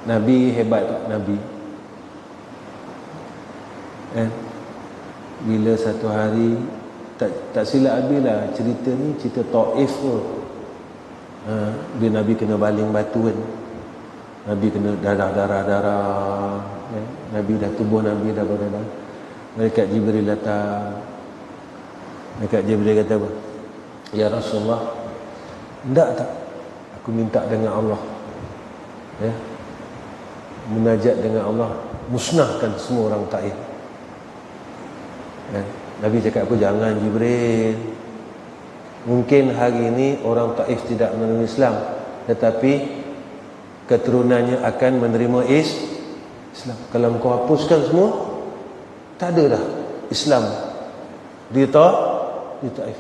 Nabi hebat tak? Nabi bila satu hari, tak silap Abi lah cerita ni, cerita Taif tu. Bila Nabi kena baling batu kan, Nabi kena darah. Nabi dah, tubuh Nabi dah berdarah. Malaikat Jibril datang. Malaikat Jibril kata apa? Ya Rasulullah, hendak tak aku minta dengan Allah, munajat dengan Allah, musnahkan semua orang Taif. Nabi cakap apa? Jangan Jibril, mungkin hari ini orang Taif tidak menerima Islam, tetapi keturunannya akan menerima Islam. Kalau kau hapuskan semua, tak ada dah Islam di Taif.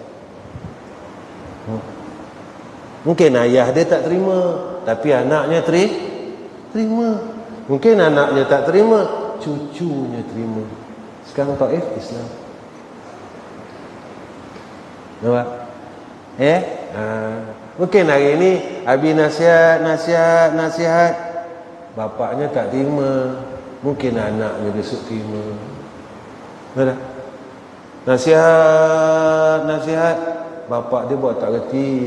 Mungkin ayah dia tak terima, tapi anaknya terima. Mungkin anaknya tak terima, cucunya terima. Sekarang Taif Islam. Nampak? Mungkin hari ini Abi nasihat, bapaknya tak terima, mungkin anaknya besok terima. Betul? Nasihat, bapak dia buat tak reti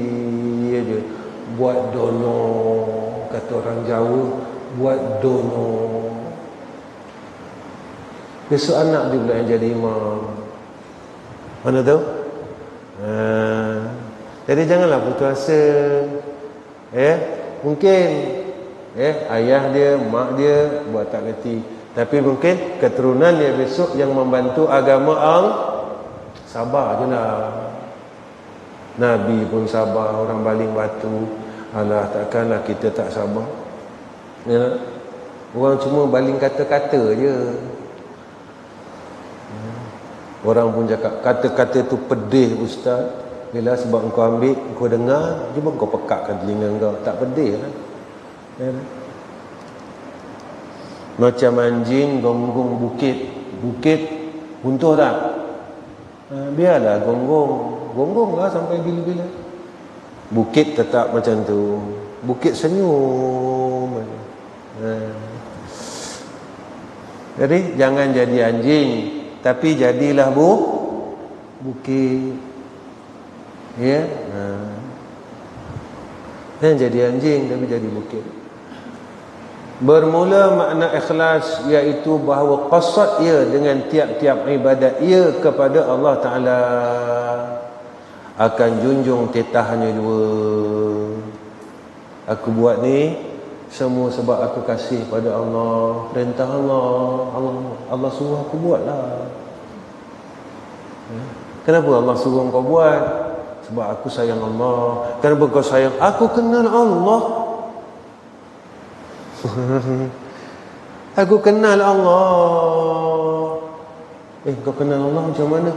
je, buat dono, kata orang Jawa, buat dono. Besok anak dia pula yang jadi imam. Mana tahu? Jadi janganlah putus asa. Mungkin ayah dia, mak dia buat tak reti, tapi mungkin keturunan dia besok yang membantu agama Allah. Sabar je lah. Nabi pun sabar, orang baling batu. Alah, takkanlah kita tak sabar. Orang cuma baling kata-kata je. Orang pun cakap kata-kata tu pedih ustaz. Bila sebab kau ambil, kau dengar, cuba kau pekakkan telinga kau. Tak pedih lah. Macam anjing gonggong bukit runtuh tak? Biarlah gonggong lah sampai bila-bila. Bukit tetap macam tu. Bukit senyum. Jadi jangan jadi anjing, tapi jadilah bukit. Jangan jadi anjing, tapi jadi bukit. Bermula makna ikhlas, iaitu bahawa qasad ia dengan tiap-tiap ibadat ia kepada Allah Ta'ala akan junjung titahnya dua. Aku buat ni semua sebab aku kasih pada Allah, perintah Allah suruh aku buatlah. Kenapa Allah suruh kau buat? Sebab aku sayang Allah. Kenapa kau sayang? Aku kenal Allah. Aku kenal Allah. Kau kenal Allah macam mana?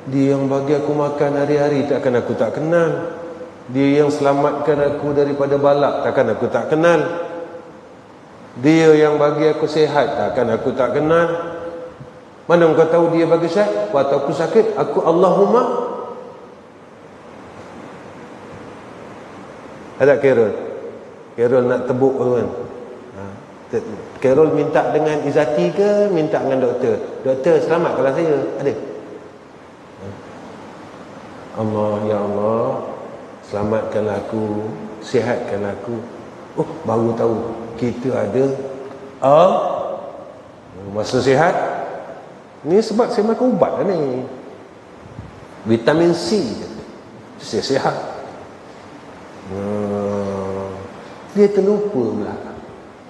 Dia yang bagi aku makan hari-hari, takkan aku tak kenal. Dia yang selamatkan aku daripada balak, takkan aku tak kenal. Dia yang bagi aku sihat, takkan aku tak kenal. Mana kau tahu dia bagi sihat? Waktu aku sakit, aku Allahumma. Ada Carol nak tebuk tu kan. Carol minta dengan Izati ke minta dengan doktor? Doktor selamatkanlah saya. Ada? Allah, ya Allah, selamatkanlah aku, sihatkanlah aku. Oh, baru tahu kita ada masa sihat. Ni sebab saya makan ubat lah ni. Vitamin C. Saya sihat. Dia terlupa pula.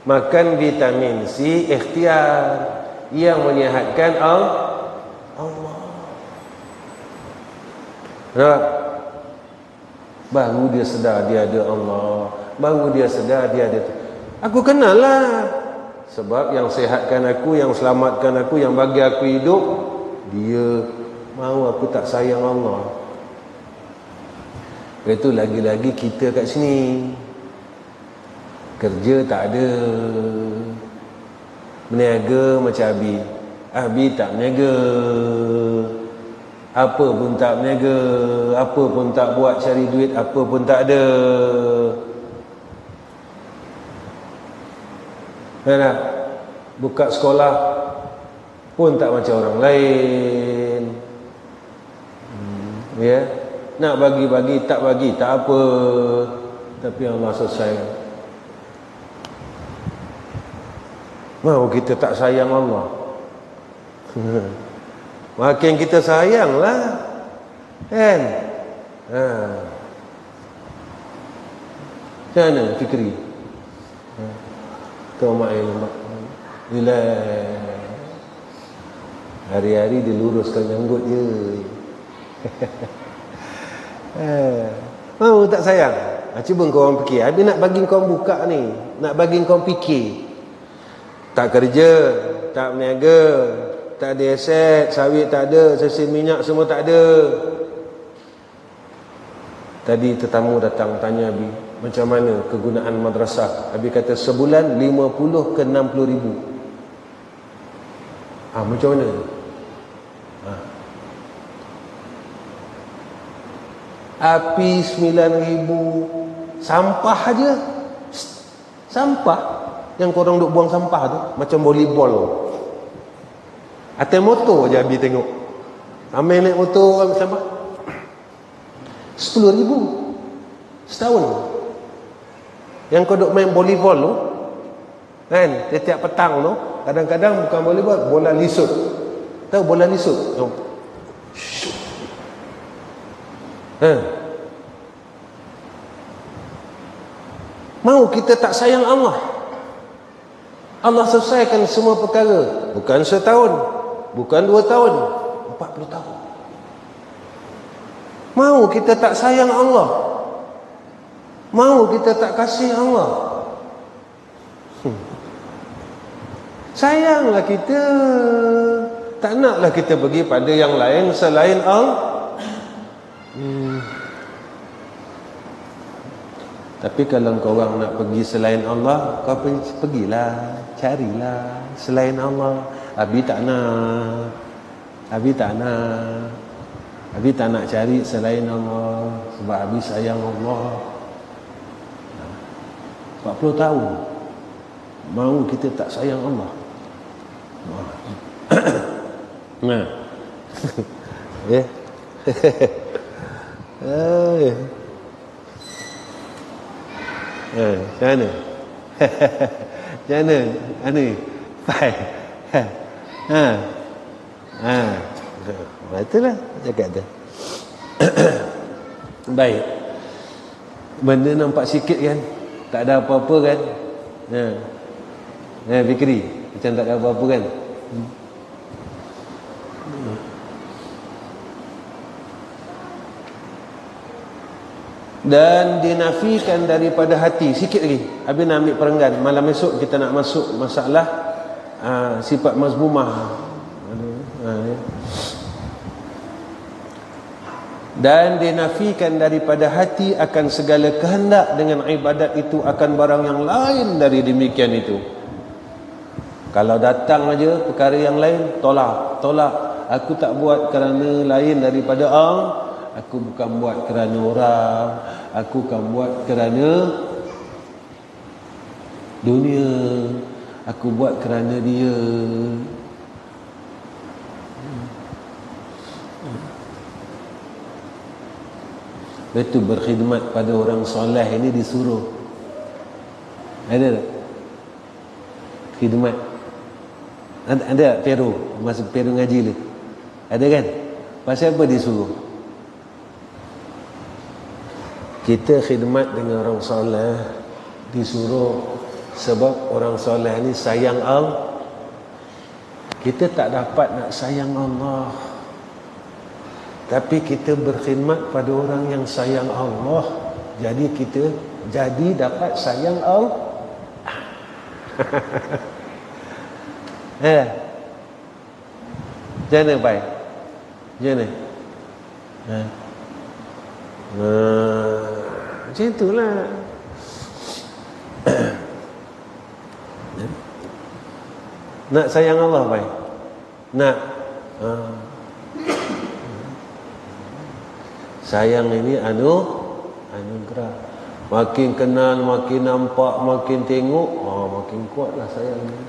Makan vitamin C ikhtiar yang menyihatkan Allah. Baru dia sedar dia ada Allah. Baru dia sedar dia ada. Aku kenal lah. Sebab yang sihatkan aku, yang selamatkan aku, yang bagi aku hidup, dia. Mau aku tak sayang Allah. Itu lagi-lagi kita kat sini. Kerja tak ada, berniaga macam Abi tak berniaga, apa pun tak berniaga, apa pun tak buat cari duit, apa pun tak ada. Nak buka sekolah pun tak macam orang lain. Ya, nak bagi-bagi tak bagi tak apa, tapi Allah selesai. Mau kita tak sayang Allah? Makin kita sayanglah, kan? Macam mana Fikri? Kau mak yang mak bila hari-hari diluruskan janggut je. Mau tak sayang? Cuba kau orang fikir. Habis nak bagi kau buka ni, nak bagi kau fikir. Tak kerja, tak berniaga, tak ada aset, sawit tak ada, sesin minyak semua tak ada. Tadi tetamu datang tanya Abi, macam mana kegunaan madrasah? Abi kata sebulan 50 ke 60 ribu. Macam mana? Api 9,000, sampah aja. Sampah yang korang duk buang sampah tu macam volleyball tu. Atas motor je Abi tengok. Ramai naik motor ambil sampah. 10,000 setahun. Yang kau duk main volleyball tu kan, setiap petang tu, kadang-kadang bukan volleyball, bola lisut. Tahu bola lisut? Mau kita tak sayang Allah? Allah selesaikan semua perkara. Bukan setahun, bukan 2 tahun, 40 tahun. Mau kita tak sayang Allah? Mau kita tak kasih Allah? Sayanglah kita. Tak naklah kita pergi pada yang lain selain Allah. Tapi kalau kau orang nak pergi selain Allah, kau pergilah, carilah selain Allah. Abi tak nak. Abi tak nak. Abi tak nak cari selain Allah sebab Abi sayang Allah. 40 tahun mau kita tak sayang Allah. Nah. Ya. Macam mana? Macam mana? Ani? Baik. Itulah cakap tu. Baik. Benda nampak sikit kan? Tak ada apa-apa kan? Fikri, macam tak ada apa-apa kan? Dan dinafikan daripada hati. Sikit lagi habis nak ambil perenggan. Malam esok kita nak masuk masalah sifat mazmumah. Dan dinafikan daripada hati akan segala kehendak dengan ibadat itu akan barang yang lain dari demikian itu. Kalau datang aja perkara yang lain, tolak. Aku tak buat kerana lain daripada Allah. Aku bukan buat kerana orang. Aku bukan buat kerana dunia. Aku buat kerana dia. Itu berkhidmat pada orang soleh ini disuruh. Ada tak? Khidmat. Ada Peru, masuk Peru ngaji ni. Ada kan? Pasal apa disuruh? Kita khidmat dengan orang soleh disuruh sebab orang soleh ni sayang Allah. Kita tak dapat nak sayang Allah, tapi kita berkhidmat pada orang yang sayang Allah. Jadi kita dapat sayang Allah. Macam mana baik? Macam mana? Macam itulah. Nak sayang Allah baik. Nak sayang ini anugerah. Makin kenal, makin nampak, makin tengok, makin kuatlah sayangnya.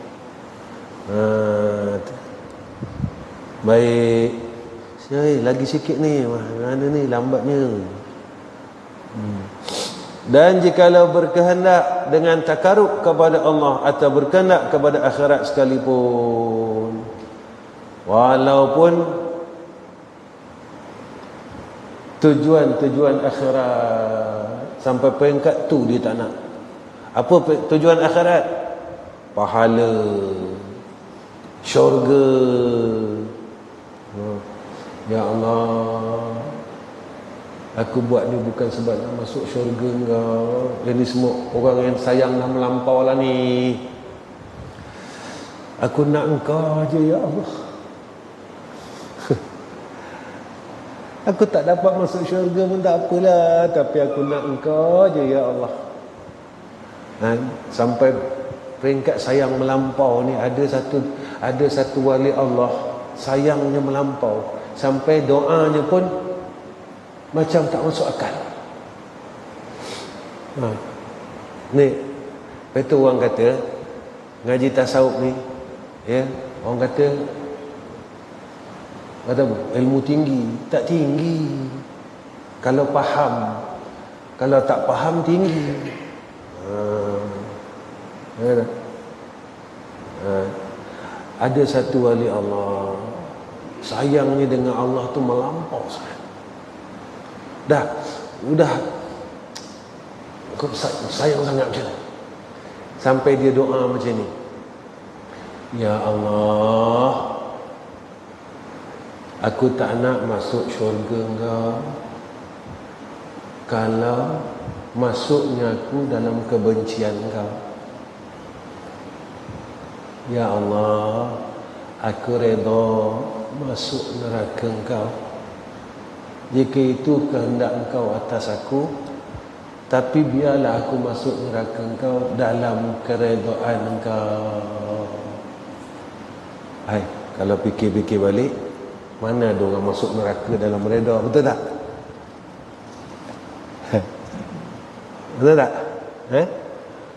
Baik. Lagi sikit ni, mana ni lambatnya. Dan jikalau berkehendak dengan takarub kepada Allah atau berkehendak kepada akhirat sekalipun, walaupun tujuan akhirat sampai peringkat tu dia tak nak. Apa tujuan akhirat? Pahala, syurga. Ya Allah, aku buat ni bukan sebab nak masuk syurga engkau. Ini semua orang yang sayang dah melampau lah ni. Aku nak engkau je ya Allah. Aku tak dapat masuk syurga pun tak apalah, tapi aku nak engkau je ya Allah. Sampai peringkat sayang melampau ni, ada satu wali Allah sayangnya melampau sampai doanya pun macam tak masuk akal. Ni betul orang kata ngaji tasawuf ni, ya, orang kata apa, ilmu tinggi, tak tinggi kalau faham, kalau tak faham tinggi. Ada satu wali Allah sayangnya dengan Allah tu melampau sangat. Udah kau sayang sangat macam ni, sampai dia doa macam ni, ya Allah, aku tak nak masuk syurga engkau kalau masuknya aku dalam kebencian engkau. Ya Allah, aku redha masuk neraka engkau jika itu kehendak engkau atas aku, tapi biarlah aku masuk neraka engkau dalam keredaan engkau. Kalau fikir-fikir balik, mana ada orang masuk neraka dalam redha, betul tak? Betul tak?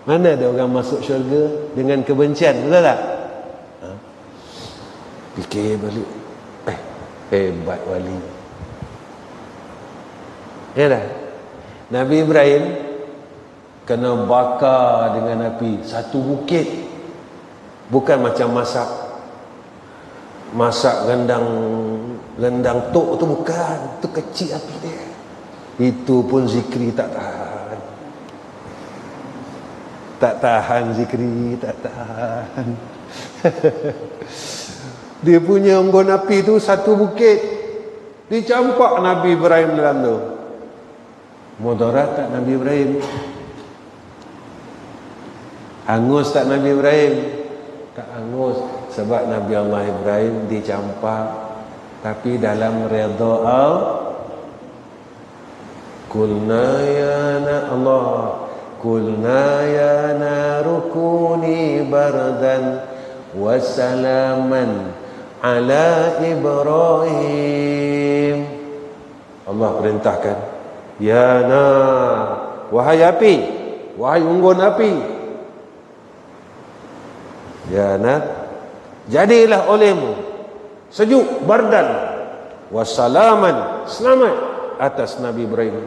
Mana ada orang masuk syurga dengan kebencian, betul tak? Fikir balik. Hebat wali. Ya dah. Nabi Ibrahim kena bakar dengan api satu bukit. Bukan macam masak rendang tok tu, bukan. Tu kecil api dia. Itu pun zikri tak tahan. Tak tahan zikri, tak tahan. Dia punya unggun api tu satu bukit. Dicampak Nabi Ibrahim dalam tu. Mudarat tak Nabi Ibrahim? Hangus tak Nabi Ibrahim? Tak hangus. Sebab Nabi Allah Ibrahim dicampak, tapi dalam redha Qulna ya Allah, Qulna ya narukuni bardan wa salaman ala Ibrahim. Allah perintahkan, ya nar, wahai api, wahai unggun api, ya nar, jadilah olehmu sejuk, bardan, wassalaman, selamat atas Nabi Ibrahim.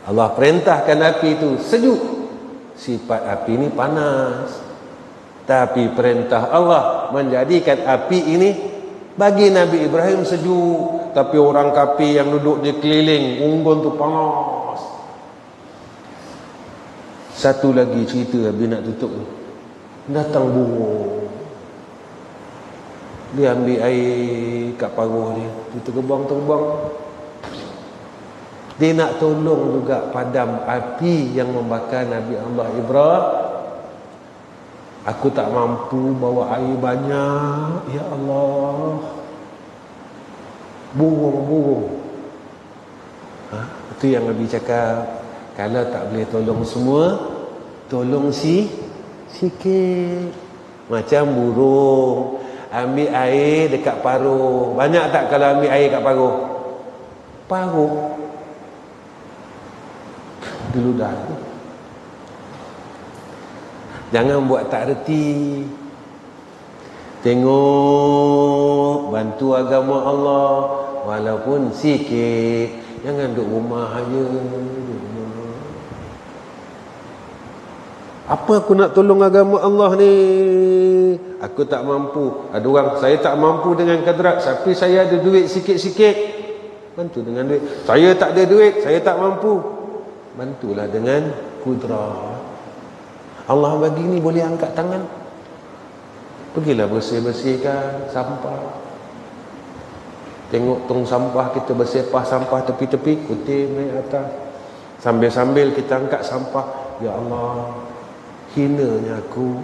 Allah perintahkan api itu sejuk. Sifat api ini panas, tapi perintah Allah menjadikan api ini bagi Nabi Ibrahim sejuk. Tapi orang kafir yang duduk di keliling unggun tu panas. Satu lagi cerita habis nak tutup ni. Datang burung, dia ambil air kat paruh dia, dia terbang. Dia nak tolong juga padam api yang membakar Nabi Allah Ibrahim. Aku tak mampu bawa air banyak, ya Allah. Burung. Itu yang Nabi cakap, kalau tak boleh tolong semua, tolong sikit. Macam burung ambil air dekat paruh. Banyak tak kalau ambil air kat paruh? Paruh geludah tu. Jangan buat tak reti. Tengok, bantu agama Allah walaupun sikit. Jangan duduk rumah aja. Apa aku nak tolong agama Allah ni? Aku tak mampu. Ada orang, saya tak mampu dengan kadrat, tapi saya ada duit sikit-sikit. Bantu dengan duit. Saya tak ada duit, saya tak mampu. Bantulah dengan kudrat. Allah bagi ni boleh angkat tangan. Pergilah bersih-bersihkan sampah. Tengok tong sampah, kita bersepah sampah tepi-tepi, kutip naik atas. Sambil-sambil kita angkat sampah. Ya Allah, hinanya aku.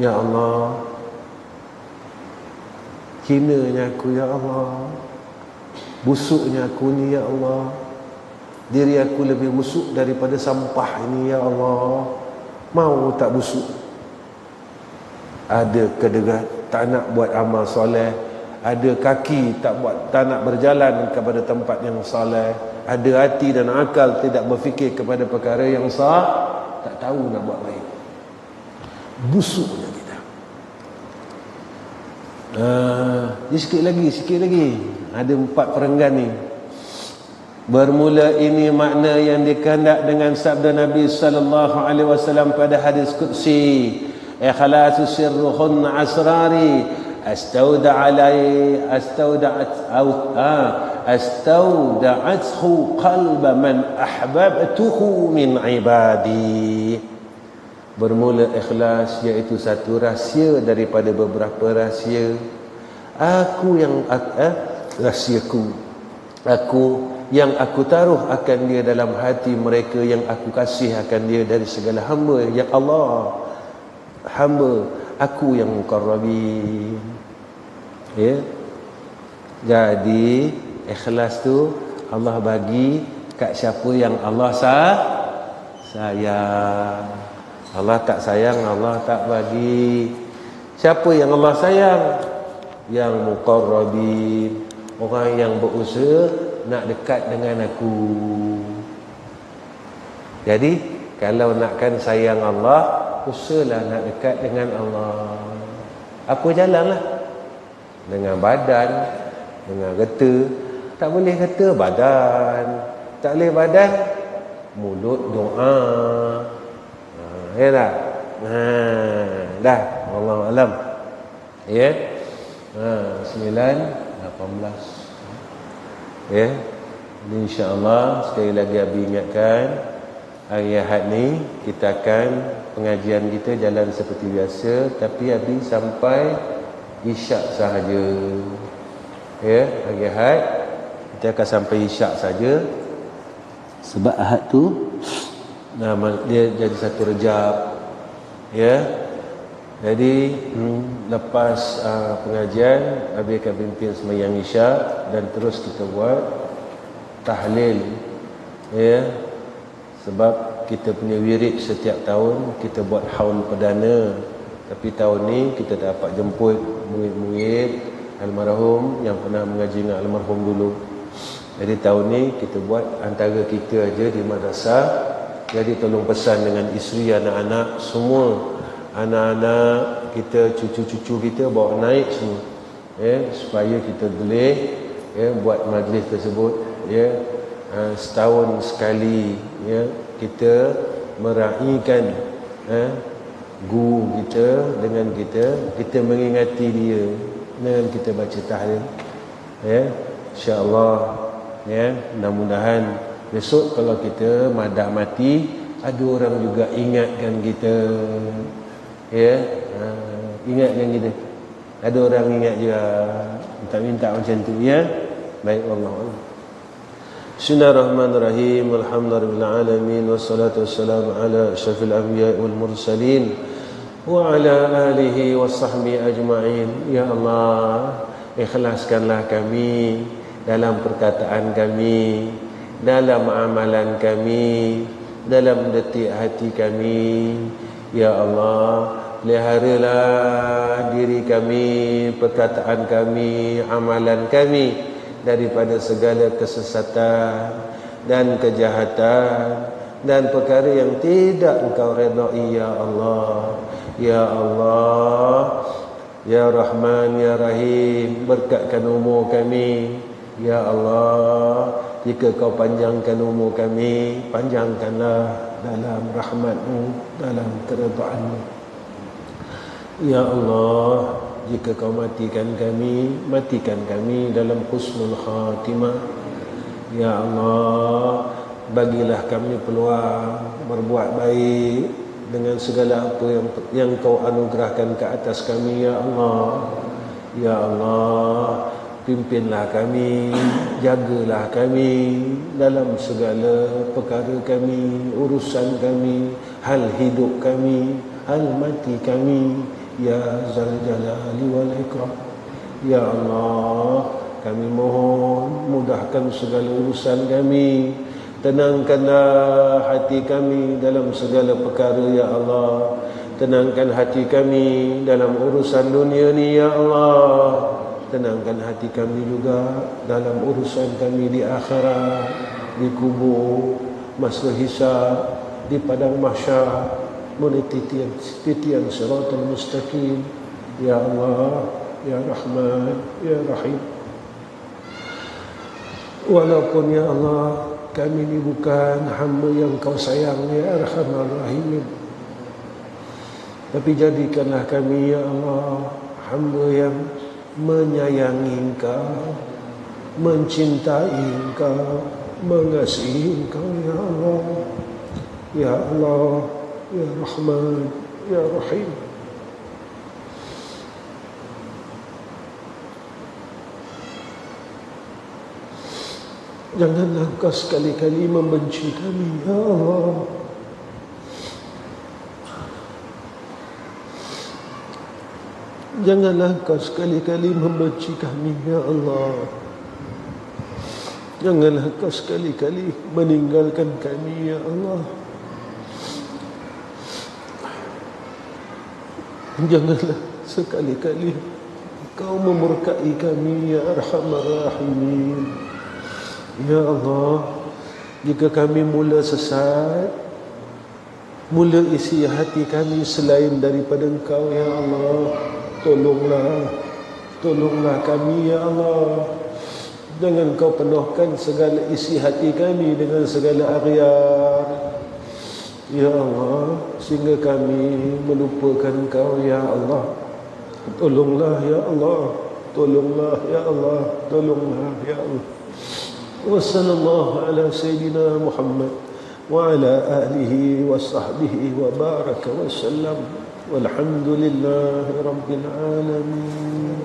Ya Allah, hinanya aku, ya Allah. Busuknya aku ni, ya Allah. Diri aku lebih busuk daripada sampah ini, ya Allah. Mau tak busuk? Ada kedegat tak nak buat amal soleh, ada kaki tak nak berjalan kepada tempat yang soleh, ada hati dan akal tidak berfikir kepada perkara yang sah, tak tahu nak buat baik. Busuknya kita. Sikit lagi. Ada 4 perenggan ni. Bermula ini makna yang dikehendak dengan sabda Nabi sallallahu alaihi wasallam pada hadis qudsi, ikhlasu sirruhun asrari astaudathu qalba man ahbabtuhu min ibadi. Bermula ikhlas iaitu satu rahsia daripada beberapa rahsia. Rahsiaku, aku yang aku taruh akan dia dalam hati mereka yang aku kasih akan dia dari segala hamba. Ya Allah, hamba aku yang mukarrabin. Ya. Jadi ikhlas tu Allah bagi kat siapa yang Allah sayang. Allah tak sayang, Allah tak bagi. Siapa yang Allah sayang? Yang mukarrabin, orang yang berusaha nak dekat dengan aku. Jadi kalau nakkan sayang Allah, usahalah nak dekat dengan Allah. Apa jalanlah? Dengan badan, dengan reta. Tak boleh reta, badan. Tak boleh badan, mulut doa. Ya tak? Dah. Wallahu alam. Ya. 9, 18. Ya, insya-Allah sekali lagi Abi ingatkan, hari Ahad ni kita akan pengajian kita jalan seperti biasa, tapi Abi sampai Isyak sahaja. Ya, hari Ahad kita akan sampai Isyak saja. Sebab Ahad tu dia jadi satu Rejab. Ya. Jadi lepas pengajian Abi akan pimpin sembahyang Isyak dan terus kita buat tahlil. Ya. Sebab kita punya wirid setiap tahun kita buat haul perdana. Tapi tahun ni kita dapat jemput murid-murid almarhum yang pernah mengaji dengan almarhum dulu. Jadi tahun ni kita buat antara kita aja di madrasah. Jadi tolong pesan dengan isteri, anak-anak semua. Anak-anak kita, cucu-cucu kita bawa naik semua, ya, supaya kita boleh buat majlis tersebut. Ya, setahun sekali, ya, kita meraihkan guru kita dengan kita mengingati dia dengan kita baca tahlil. Ya, insya-Allah. Ya, mudah-mudahan besok kalau kita madah mati ada orang juga ingatkan kita. Ya, ingatkan kita. Ada orang ingat juga, minta macam tu, ya. Baik, wallahu a'lam. Bismillahirrahmanirrahim. Alhamdulillahil alamin wassalatu wassalamu ala asyrafil anbiya'i wal mursalin wa ala alihi washabbihi ajma'in. Ya Allah, ikhlaskanlah kami dalam perkataan kami, dalam amalan kami, dalam detik hati kami. Ya Allah, peliharalah diri kami, perkataan kami, amalan kami daripada segala kesesatan dan kejahatan dan perkara yang tidak Engkau redai, ya Allah. Ya Allah, ya Rahman, ya Rahim, berkatkan umur kami. Ya Allah, jika Kau panjangkan umur kami, panjangkanlah dalam rahmat-Mu, dalam keredaan-Mu. Ya Allah, jika Kau matikan kami dalam husnul khatimah. Ya Allah, bagilah kami peluang berbuat baik dengan segala apa yang Kau anugerahkan ke atas kami, ya Allah. Ya Allah, pimpinlah kami, jagalah kami dalam segala perkara kami, urusan kami, hal hidup kami, hal mati kami, ya Zal Jalali wal Ikram. Ya Allah, kami mohon mudahkan segala urusan kami, tenangkanlah hati kami dalam segala perkara, ya Allah. Tenangkan hati kami dalam urusan dunia ni, ya Allah. Tenangkan hati kami juga dalam urusan kami di akhirat, di kubur, masa hisab, di padang mahsyar, titian siratal mustaqim. Ya Allah, ya Rahman, ya Rahim. Walaupun, ya Allah, kami ini bukan hamba yang Kau sayang, ya Arhamar Rahimin, tapi jadikanlah kami, ya Allah, hamba yang menyayangi Engkau, mencintai Engkau, mengasihi Engkau, ya Allah. Ya Allah, ya Rahman, ya Rahim. Janganlah Engkau sekali-kali membenci kami, ya Allah. Janganlah Engkau sekali-kali membenci kami, ya Allah. Janganlah Engkau sekali-kali meninggalkan kami, ya Allah. Janganlah sekali-kali Engkau memurkai kami, ya Arhamar Rahimin. Ya Allah, jika kami mula sesat, mula isi hati kami selain daripada Engkau, ya Allah, tolonglah kami, ya Allah. Jangan Kau penuhkan segala isi hati kami dengan segala aghyar, ya Allah, sehingga kami melupakan Kau, ya Allah. Tolonglah, ya Allah. Tolonglah, ya Allah. Tolonglah, ya Allah. Wa sallallahu ala sayyidina Muhammad wa ala alihi wa sahbihi wa baraka wa sallam. Walhamdulillahi rabbil alamin.